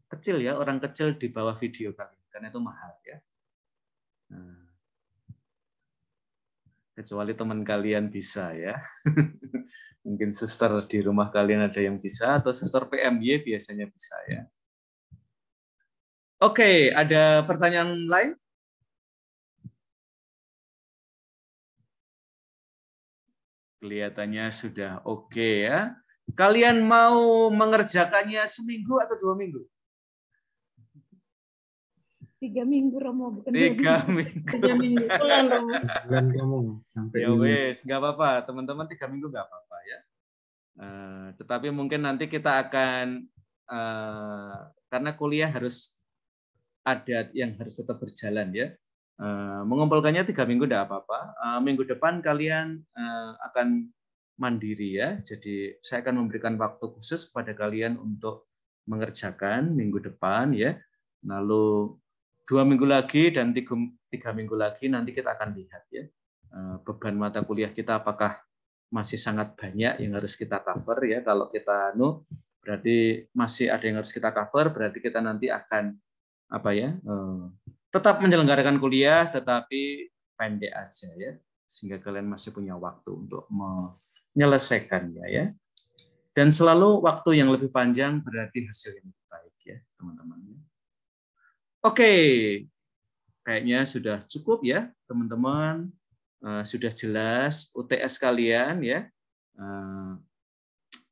kecil ya, orang kecil di bawah video kalian, karena itu mahal ya. Kecuali teman kalian bisa ya. Mungkin suster di rumah kalian ada yang bisa, atau suster PMY biasanya bisa ya. Oke, ada pertanyaan lain? Kelihatannya sudah oke ya. Kalian mau mengerjakannya seminggu atau 2 minggu? 3 minggu Romo, bukan 3 minggu. 3 minggu bulan Romo. Bulan Romo sampai Ya lulus. wes, nggak apa-apa, teman-teman 3 minggu nggak apa-apa ya. Tetapi mungkin nanti kita akan karena kuliah harus ada yang harus tetap berjalan ya. Mengumpulkannya 3 minggu nggak apa-apa. Minggu depan kalian akan mandiri ya. Jadi saya akan memberikan waktu khusus kepada kalian untuk mengerjakan minggu depan ya. Lalu 2 minggu lagi dan 3 minggu lagi nanti kita akan lihat ya beban mata kuliah kita apakah masih sangat banyak yang harus kita cover ya. Kalau kita berarti masih ada yang harus kita cover, berarti kita nanti akan tetap menyelenggarakan kuliah tetapi pendek aja ya, sehingga kalian masih punya waktu untuk menyelesaikannya ya. Dan selalu waktu yang lebih panjang berarti hasil yang lebih baik ya teman-teman. Oke, kayaknya sudah cukup ya teman-teman. Sudah jelas UTS kalian ya.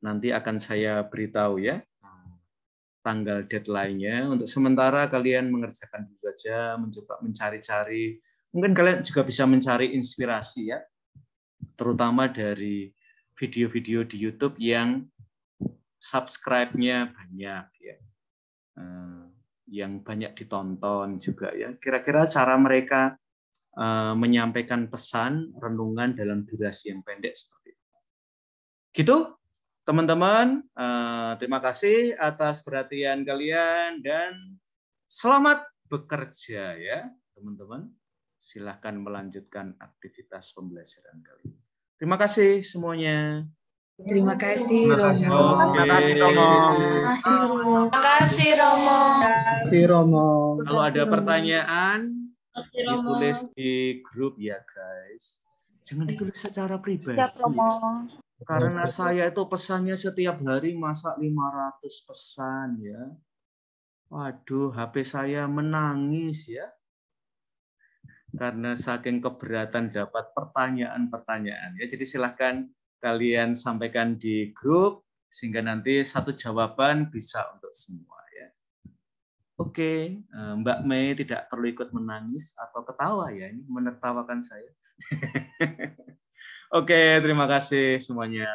Nanti akan saya beritahu ya tanggal deadline-nya. Untuk sementara kalian mengerjakan dulu saja, mencoba mencari-cari. Mungkin kalian juga bisa mencari inspirasi ya, terutama dari video-video di YouTube yang subscribe-nya banyak ya. Yang banyak ditonton juga ya. Kira-kira cara mereka menyampaikan pesan renungan dalam durasi yang pendek seperti itu. Gitu, teman-teman. Terima kasih atas perhatian kalian dan selamat bekerja ya, teman-teman. Silahkan melanjutkan aktivitas pembelajaran kalian. Terima kasih semuanya. Terima kasih Romo. Terima kasih Romo. Terima kasih Romo. Terima kasih Romo. Kalau ada pertanyaan, ditulis di grup ya guys. Jangan ditulis secara pribadi. Karena saya itu pesannya setiap hari masa 500 pesan ya. Waduh, HP saya menangis ya. Karena saking keberatan dapat pertanyaan-pertanyaan ya. Jadi silahkan kalian sampaikan di grup sehingga nanti satu jawaban bisa untuk semua ya. Oke, Mbak Mei tidak perlu ikut menangis atau ketawa ya, ini menertawakan saya. Oke, terima kasih semuanya.